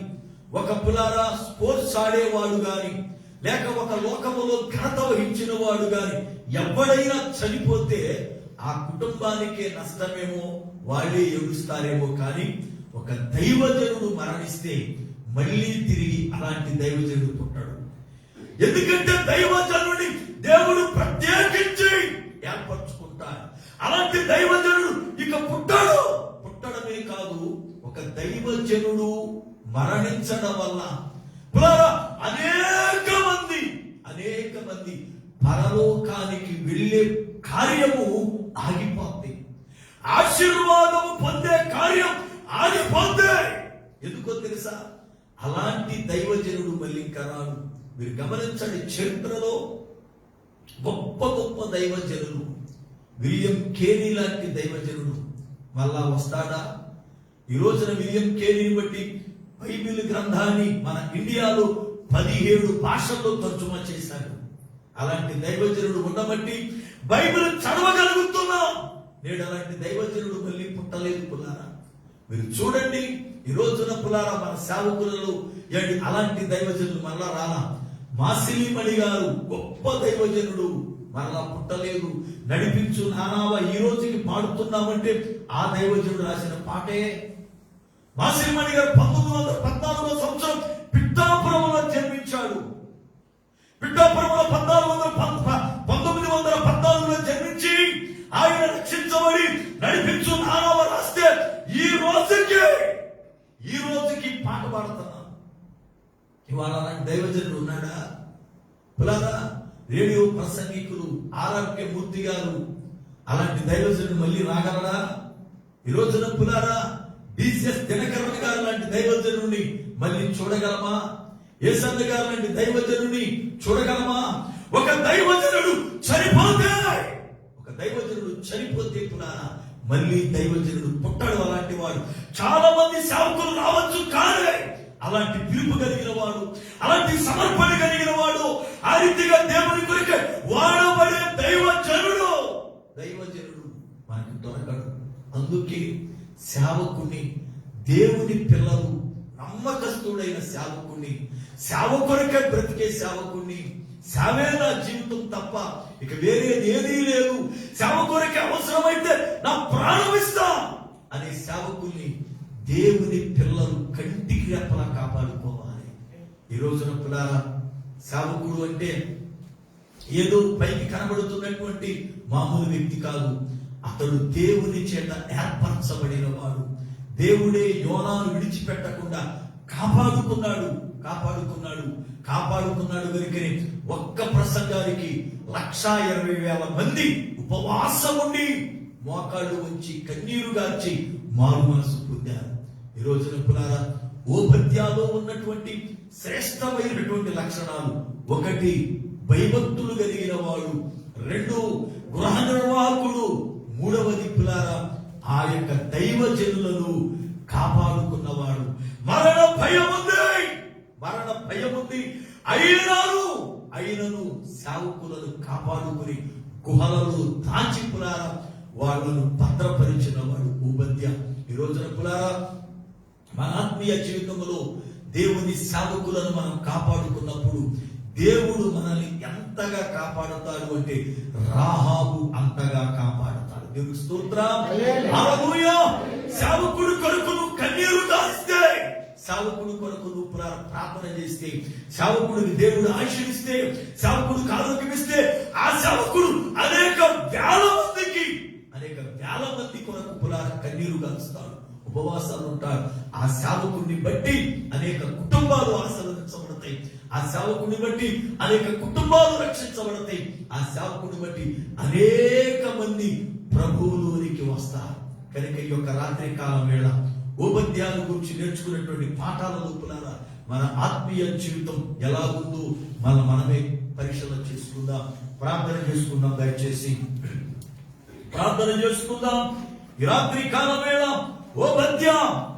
ఒక పిల్లారా స్పోర్ట్స్ ఆడేవాడు గాని, లేక ఒక లోకములో ఘనత వహించిన వాడు గాని ఎవడైనా చనిపోతే ఆ కుటుంబానికే నష్టమేమో, వాళ్ళే ఏడుస్తారేమో. కానీ ఒక దైవజనుడు మరణిస్తే మళ్ళీ తిరిగి అలాంటి దైవజనుడు పుట్టాడు. ఎందుకంటే దైవజనుడిని దేవుడు ప్రత్యేకించి ఏర్పరచుకుంటాడు. అలాంటి దైవజనుడు ఇక పుట్టడమే కాదు, ఒక దైవజనుడు మరణించడం వల్ల అనేక మంది పరలోకానికి వెళ్ళే కార్యము ఆగిపోద్ది. ఆశీర్వాదము పొందే కార్యం ఆగిపోద్ది. ఎందుకో తెలుసా? అలాంటి దైవజనుడు మళ్ళీ ఇంకా రాడు. మీరు గమనించండి, చరిత్రలో గొప్ప గొప్ప దైవజనులు, విలియం కేరీ లాంటి దైవజనుడు మళ్ళా వస్తాడా? ఈ రోజున విలియం కేరీని బట్టి బైబిల్ గ్రంథాన్ని మన ఇండియాలో 17 భాషల్లో తర్జుమా చేశాడు. అలాంటి దైవజనుడు ఉండబట్టి బైబిల్ చదవగలుగుతున్నాం. నేడు అలాంటి దైవజనుడు మళ్ళీ పుట్టలేదు పుల్లారా. మీరు చూడండి, ఈ రోజున పుల్లారా మన సేవకులలో అలాంటి దైవజనుడు మరలా రాలా. మాసిలిమణి గారు గొప్ప దైవజనుడు, మరలా పుట్టలేదు. నడిపించు నానావా ఈ రోజుకి పాడుతున్నామంటే ఆ దైవజనుడు రాసిన పాటే. మాసిలిమణి గారు 1914వ సంవత్సరం పిఠాపురంలో జన్మించాడు. పిఠాపురంలో 1914లో జన్మించి ఆయన రక్షించబడి నడిపించు నానావ రాస్తే ఈ రోజుకి పాట పాడుతున్నాం. ఇవాళ అలాంటి దైవజనుడు ఉన్నాడా? పులారా రేడియో ప్రసంగికులు ఆర్ఆర్కే మూర్తి గారు అలాంటి దైవజనుడు మళ్ళీ రాగలరా? ఈ రోజున పులారా డిసిఎస్ దినకరణ గారు లాంటి దైవజనుడిని మళ్ళీ చూడగలమా? ఏసన్న గారు లాంటి దైవజనుడిని చూడగలమా? ఒక దైవజనుడు చనిపోతే పునారా మళ్ళీ దైవజనుడు పుట్టాడు. అలాంటి వాడు చాలా మంది సేవకులు రావచ్చు, కానీ అలాంటి పిలుపు కలిగిన వాడు, అలాంటి సమర్పణ కలిగిన వాడు, ఆ రీతిగా దేవుని కొరకు వాడబడే దైవజనుడు మనకి దొరకడు. అందుకే సేవకుని, దేవుని పిల్లలు, నమ్మకస్తుడైన సేవకుని, సేవ కొరకే బ్రతికే సేవకుని, సేవే నా జీవితం తప్ప ఇక వేరేది ఏదీ లేదు, సేవ కొరకే అవసరమైతే నా ప్రాణం ఇస్తా అనే సేవకుల్ని దేవుని పిల్లలు కంటికి రెప్పలా కాపాడుకోవాలి. ఈ రోజున పిల్లల సేవకుడు అంటే ఏదో పైకి కనబడుతున్నటువంటి మామూలు వ్యక్తి కాదు. అతడు దేవుని చేత ఏర్పరచబడిన వాడు. దేవుడే యోనాను విడిచిపెట్టకుండా కాపాడుకున్నాడు కనుకనే ఒక్క ప్రసంగానికి 1,20,000 మంది ఉపవాసం ఉండి మోకాళ్ళు ఉంచి కన్నీరు గార్చి మారు మనసు పొందారు. ఈ రోజున పునారా ఓబద్యాలో ఉన్నటువంటి శ్రేష్టమైనటువంటి లక్షణాలు: 1 భయభక్తులు కలిగిన వాడు, 2 గృహ నిర్వాహకుడు, 3వది పులారా ఆ యొక్క దైవజనులను కాపాడుకున్నవాడు. మరణ భయం ఉంది, అయినను సేవకులను కాపాడుకుని గుహలలో దాచి పులారా వాళ్ళను భద్రపరిచిన వాడు ఓబద్య. ఈ రోజున పులారా మన ఆత్మీయ జీవితంలో దేవుని సేవకులను మనం కాపాడుకున్నప్పుడు దేవుడు మనల్ని ఎంతగా కాపాడుతాడు అంటే రాహాబు అంతగా కాపాడుతాడు. దేవుని స్తోత్రం, హల్లెలూయా. సేవకుడి కొరకు నువ్వు కన్నీరు కాస్తే, సేవకుడి కొరకు నువ్వు ప్రార్థన చేస్తే, సేవకుడికి దేవుడు ఆశీర్వదిస్తే, సేవకుడికి ఆరోగ్యం ఇస్తే, ఆ సేవకుడు అనేక వేల మంది కొరకు కన్నీరు కాలుస్తాడు, ఉపవాసాలు ఉంటాడు. ఆ సేవకుడిని బట్టి అనేక కుటుంబాలు ఆశీర్వదించబడతాయి, ఆ సేవకుడిని బట్టి అనేక కుటుంబాలు రక్షించబడతాయి, ఆ సేవకుడిని బట్టి అనేక మంది ప్రభువులోనికి వస్తారు. కనుక ఈ యొక్క రాత్రి కాలం వేళ ఓబద్యాల గురించి నేర్చుకున్నటువంటి పాఠాల లోపల మన ఆత్మీయ జీవితం ఎలా ఉందో మనమే పరీక్షలు చేసుకుందాం, ప్రార్థన చేసుకుందాం. దయచేసి ప్రార్థన చేసుకుందాం. ఈ రాత్రి కాలం వేళ ఓబద్య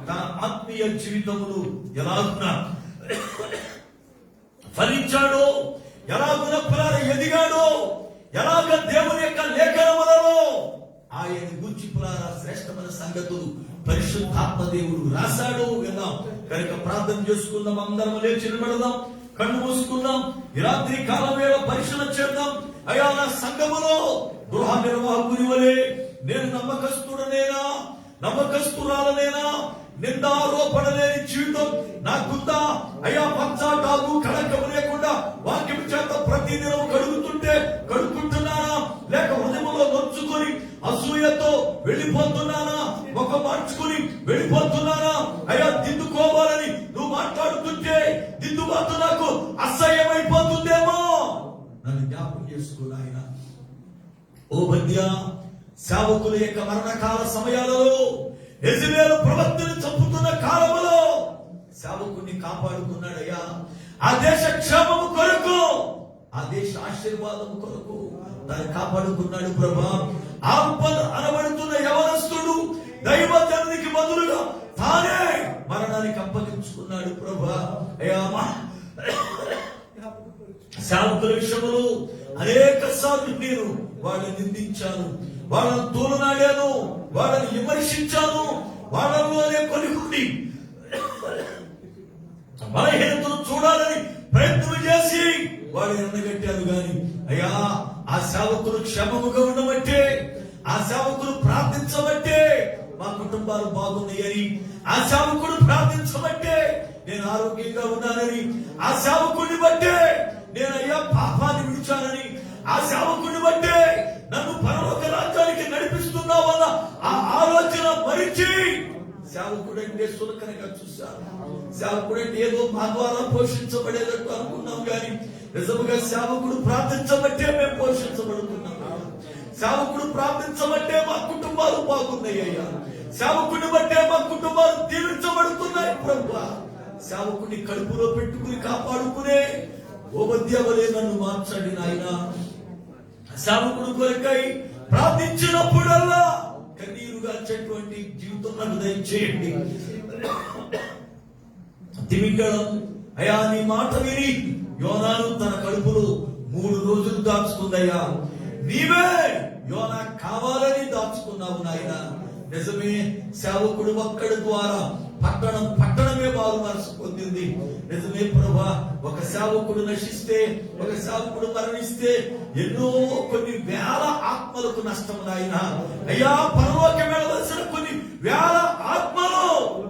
తన ఆత్మీయ జీవితమును ఎలాగున్నా ఫలించాడో, ఎలాగున్న పురాణ ఎదిగాడో, ఎలాగ దేవుని యొక్క లేఖనములలో ఆయన గురించి పురాణ శ్రేష్టమైన సంగతులు పరిశుద్ధాత్మ దేవుడు రాశాడు విన్నాం. కనుక ప్రార్థన చేసుకుందాం, అందరం లేచి నిలబడదాం, కన్ను మూసుకుందాం. ఈ రాత్రి కాలం వేళ పరిశీలన చేద్దాం. అయ్యా, నా సంఘములో గృహ నిర్వాహకుని వలె నేను నమ్మకస్తురాలనేనా, నిందారోపణ లేని జీవితం నాకుందా? అయ్యా, పచ్చాటాలు కళంకము లేకుండా వాక్యం చేత ప్రతిదినం కడుగుతున్నానా, లేక హృదయంలో నొచ్చుకొని అసూయతో వెళ్ళిపోతున్నానా, ముఖం మార్చుకుని వెళ్ళిపోతున్నానా? అయ్యా, దిద్దుకోవాలని నువ్వు మాట్లాడుతుంటే దిద్దుబాటు నాకు అసహ్యమైపోతుందేమో, నన్ను జ్ఞాపకం చేసుకున్నా. ఆయన ఓబద్య సేవకుల యొక్క మరణకాల సమయాలలో, యెజబెలు ప్రవక్తను చంపుతున్న కాలంలో సేవకుడిని కాపాడుకున్నాడయ్యా. ఆ దేశ క్షేమము కొరకు, ఆ దేశ ఆశీర్వాదము కొరకు దాన్ని కాపాడుకున్నాడు ప్రభా. ఆపద అనబడుతున్న యవనస్తుడు దైవజనునికి బదులుగా తానే మరణానికి అప్పగించుకున్నాడు ప్రభా. అయ్యా, సేవకుల విషయంలో అనేక సార్లు నేను వాళ్ళని నిందించాను, వాళ్ళని తోలునాడాను, వాళ్ళని విమర్శించాను, వాళ్ళలోనే కొన్ని బలహీనతను చూడాలని ప్రయత్నం చేసి వాళ్ళని ఎండగట్టారు. గాని అయ్యా, ఆ సేవకులు క్షేమముగా ఉండబట్టే, ఆ సేవకులు ప్రార్థించబట్టే మా కుటుంబాలు బాగున్నాయని, ఆ సేవకుడు ప్రార్థించబట్టే నేను ఆరోగ్యంగా ఉన్నానని, ఆ సేవకుడిని బట్టే నేను అయ్యా పాపాన్ని విడిచానని, ఆ సేవకుడిని బట్టే నన్ను పరలోక రాజ్యానికి నడిపిస్తున్నావన్న ఆ ఆలోచన మరిచి సేవకుడంటే సులకనగా చూశాను. సేవకుడంటే ఏదో మా ద్వారా పోషించబడేటట్టు అనుకున్నాం, కానీ నిజముగా సేవకుడు ప్రార్థించబట్టే మేము పోషించబడుతున్నాం. సేవకుడు ప్రార్థించబట్టే మా కుటుంబాలు బాగున్నాయి అయ్యా. సేవకుడిని బట్టే మా కుటుంబాలు దీవించబడుతున్నాయి ప్రభువా. సేవకుడిని కడుపులో పెట్టుకుని కాపాడుకునే ఓబద్యా వలె నన్ను మార్చండి నాయన. సేవకుడు కొరకై ప్రార్థించినప్పుడల్లా కన్నీరుగా వచ్చేటువంటి జీవితం నాకు దయచేయండి. తిమింగళం అయ్యా నీ మాట విని యోనాను తన కడుపులో 3 రోజులు దాచుకుందయ్యా. నీవే యోనా కావాలని దాచుకున్నావు నాయన. నిజమే, సేవకుడు ఒక్కడి ద్వారా పట్టణమే బాగు మనసు పొందింది. నిజమే ప్రభా, ఒక సేవకుడు నశిస్తే, ఒక సేవకుడు మరణిస్తే ఎన్నో కొన్ని వేల ఆత్మలకు నష్టం నాయన. అయ్యా పరలోకం వెళ్ళవలసిన కొన్ని వేల ఆత్మలు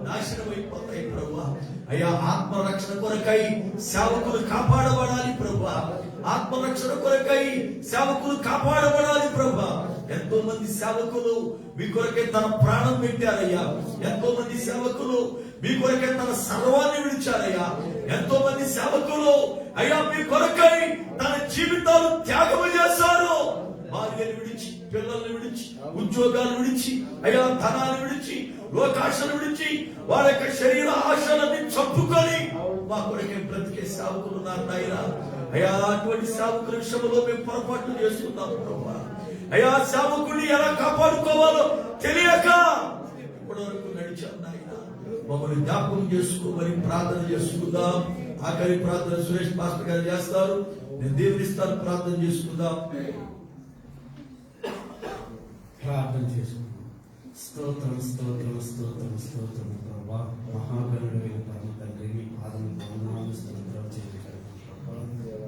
నాశనం అయిపోతాయి ప్రభా. అయ్యా ఆత్మరక్షణ కొరకై సేవకులు కాపాడబడాలి ప్రభా. ఆత్మరక్షణ కొరకై సేవకులు కాపాడబడాలి ప్రభా. ఎంతో మంది సేవకులు మీ కొరకే తన ప్రాణం పెట్టారయ్యా. ఎంతో మంది సేవకులు మీ కొరకే తన సర్వాన్ని విడిచారయ్యా. ఎంతో మంది సేవకులు అయ్యా మీ కొరకై తన జీవితాలు త్యాగం చేశారు. భార్యను విడిచి, పిల్లల్ని విడిచి, ఉద్యోగాలు విడిచి, అయ్యా ధనాన్ని విడిచి, లోకాశలు విడిచి, వారి యొక్క శరీర ఆశలన్నీ చంపుకొని మా కొరకే బ్రతికే సేవకులు ఉన్నారు నాయన. అయ్యా అటువంటి సేవకుల విషయంలో మేము పొరపాట్లు చేస్తున్నాం ప్రభా. అయ్యా సేవకుడిని ఎలా కాపాడుకోవాలో తెలియక ఇప్పటి వరకు నడిచాం నాయన. మమ్మల్ని జ్ఞాపకం చేసుకోమని ప్రార్థన చేసుకుందాం. ఆఖరి ప్రార్థన సురేష్ మాస్టర్ గారు చేస్తారు, నేను దేవునిస్తాను. ప్రార్థన చేసుకుందాం. ప్రార్థన చేసుకుందాం. స్తోత్రం స్తోత్రం స్తోత్రం స్తోత్రం ప్రభా. మహాగణుడైన పరమ తండ్రి, మీ పాదము వందనాలు స్తోత్రాలు చెల్లించడం ప్రభా.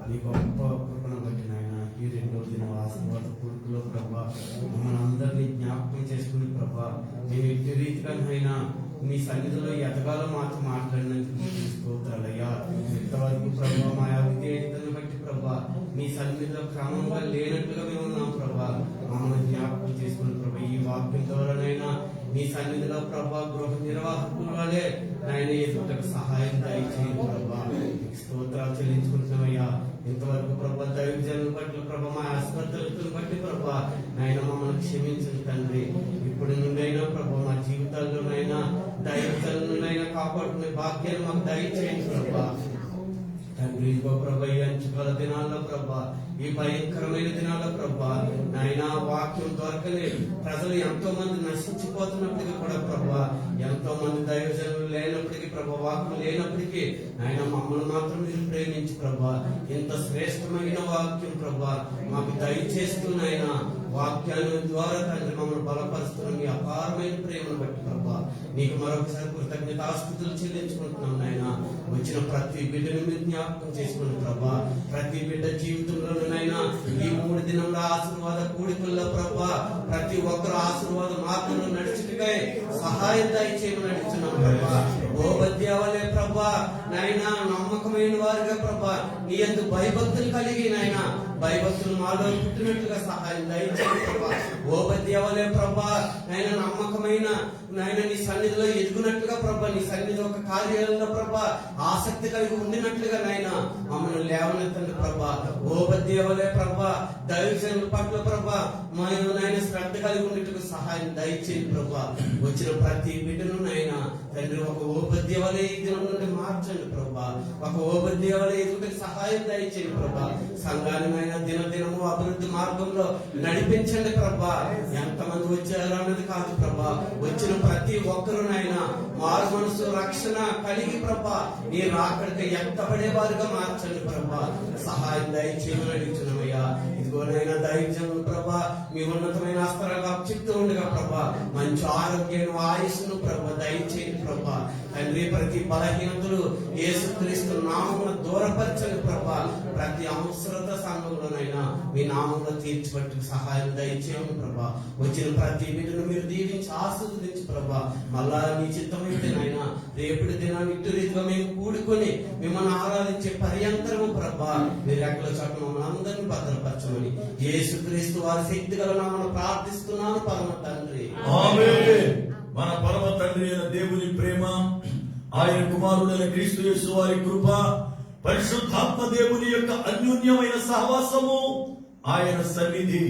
నీ గొప్ప కృపను బట్టి నాయన ఈ 2వ దినం ఆశీర్వాద పూర్తిలో ప్రభా మమ్మల్ని అందరినీ జ్ఞాపకం చేసుకుని ప్రభా మేము ఎట్టి రీతిగానైనా మీ సన్నిధిలో ఎదగాలో మాతో మాట్లాడినందుకు స్తోత్రాలయ్యా. ఇంతవరకు ప్రభా మా విధేయతను బట్టి ప్రభా మీ సన్నిధిలో క్రమంగా లేనట్టుగా మేము ఉన్నాం ప్రభా. మమ్మల్ని జ్ఞాపకం చేసుకుని ప్రభా ఈ వాక్యం ద్వారానైనా మీ సన్నిధిలో ప్రభా గృహ నిర్వాహకుల వలె ఆయన ఎదుటకు సహాయం దయచేయండి ప్రభా. స్తోత్రాలు చెల్లించుకుంటున్నామయ్యా. ఇంతవరకు ప్రభా దైవజనుల పట్ల ప్రభా మా ఆస్పత్రులను బట్టి ప్రభా నాయన మమ్మల్ని క్షమించండి తండ్రి. ఇప్పుడు నుండైనా ప్రభా మా జీవితాల్లోనైనా దైవజనులైనా కాపాడుకునే భాగ్యాన్ని మాకు దయచేయండి ప్రభా. తండ్రి ఇదిగో ప్రభా ఈ అంచుకాల దినాల్లో ప్రభా, ఈ భయంకరమైన దినాల్లో ప్రభా నాయన వాక్యం దొరకలే ప్రజలు ఎంతో మంది నశించిపోతున్నప్పటికీ కూడా ప్రభా, ఎంతో మంది దైవజనులు లేనప్పటికీ ప్రభా, వాక్యం లేనప్పటికీ ఆయన మమ్మల్ని మాత్రం మీరు ప్రేమించి ప్రభా ఇంత శ్రేష్టమైన వాక్యం ప్రభా మాకు దయచేస్తూ నాయన వాక్యాల ద్వారా తండ్రి మమ్మల్ని బలపరుస్తున్న మీ అపారమైన ప్రేమను బట్టి ప్రభా నీకు మరొకసారి కృతజ్ఞతాస్తుతులు చెల్లించుకుంటున్నాం నాయన. వచ్చిన ప్రతి బిడ్డను మీరు జ్ఞాపకం చేసుకుని ప్రభా, ప్రతి బిడ్డ జీవితంలోనైనా ఈ 3 దినంలో ఆశీర్వాద కూడికల్లో ప్రభా ప్రతి ఒక్కరు ఆశీర్వాద మార్గంలో నడుచుటకై సహాయం దయచేయమని నడుచున్నాం ప్రభా. ఓబద్యావలే ప్రభా నాయన నమ్మకమైన వారుగా ప్రభా నీ యందు భయభక్తులు కలిగి నాయన భయభక్తులు మాలో పుట్టినట్లుగా సహాయం దయచేయండి ప్రభా. ఓబద్యావలే ప్రభా నాయన నమ్మకమైన నాయన నీ సన్నిధిలో ఎదుగునట్లుగా ప్రభా, నీ సన్నిధి ఒక కార్యాలయంలో ప్రభా ఆసక్తి కలిగి ఉండినట్లుగా నాయన మమ్మల్ని లేవనెత్తండి ప్రభా. ఓబద్యావలే ప్రభా దైవజనుల పట్ల ప్రభా మేము నాయన శ్రద్ధ కలిగి ఉండేట్టుగా సహాయం దయచేయండి ప్రభా. వచ్చిన ప్రతి బిడ్డను నాయన తండ్రి ఒక ఓబద్యావలే ఈ దినం నుండి మార్చండి ప్రభా, ఒక ఓబద్యావలే ఎదుగుటకు సహాయం దయచేయండి ప్రభా. సంఘాన్ని దినదినము అభివృద్ధి మార్గంలో నడిపించండి ప్రభా. ఎంతమంది వచ్చారు అన్నది కాదు ప్రభా, వచ్చిన ప్రతి ఒక్కరునైనా మారు మనసు రక్షణ కలిగి ప్రభా నీ రాకడికి ఎత్తబడే వారుగా మార్చండి ప్రభా. సహాయం దయచేయమని అడుగుతున్నామయ్యా. ఇదిగోనైనా దయచేయండి ప్రభా, మీ ఉన్నతమైన అస్త్రాలుగా చెప్తూ ఉండగా ప్రభా మంచి ఆరోగ్యాన్ని ఆయుష్ను ప్రభా దయచేయండి ప్రభా. తండ్రి ప్రతి బలహీనతలు యేసుక్రీస్తు నామమున దూరపరచండి ప్రభా. ప్రతి అవసరత సంఘంలోనైనా మీ నామంలో తీర్చిపట్టు సహాయం దయచేయండి ప్రభా. వచ్చిన ప్రతి బిడ్డను మీరు దీవించి ఆశీర్వదించి ప్రభా మళ్ళా నీ చిత్తమైతే నాయన రేపటి దినాన్ని ఇటు రీతిగా మేము కూడుకొని మిమ్మల్ని ఆరాధించే పర్యంతరము ప్రభా మీరు ఎక్కడ చోట మమ్మల్ని అందరినీ భద్రపరచమని యేసుక్రీస్తు వారి శక్తి గల నామమున ప్రార్థిస్తున్నాను పరమ తండ్రి. ఆమేన్. మన పరమ తండ్రి అయిన దేవుని ప్రేమ, ఆయన కుమారుడైన క్రీస్తు యేసు వారి కృప, పరిశుద్ధాత్మ దేవుని యొక్క అన్యోన్యమైన సహవాసము, ఆయన సన్నిధి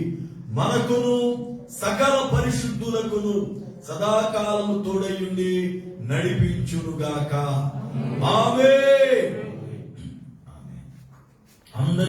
మనకును సకల పరిశుద్ధులకును సదాకాలము తోడయుండి నడిపించునుగాక. ఆమేన్. అందరి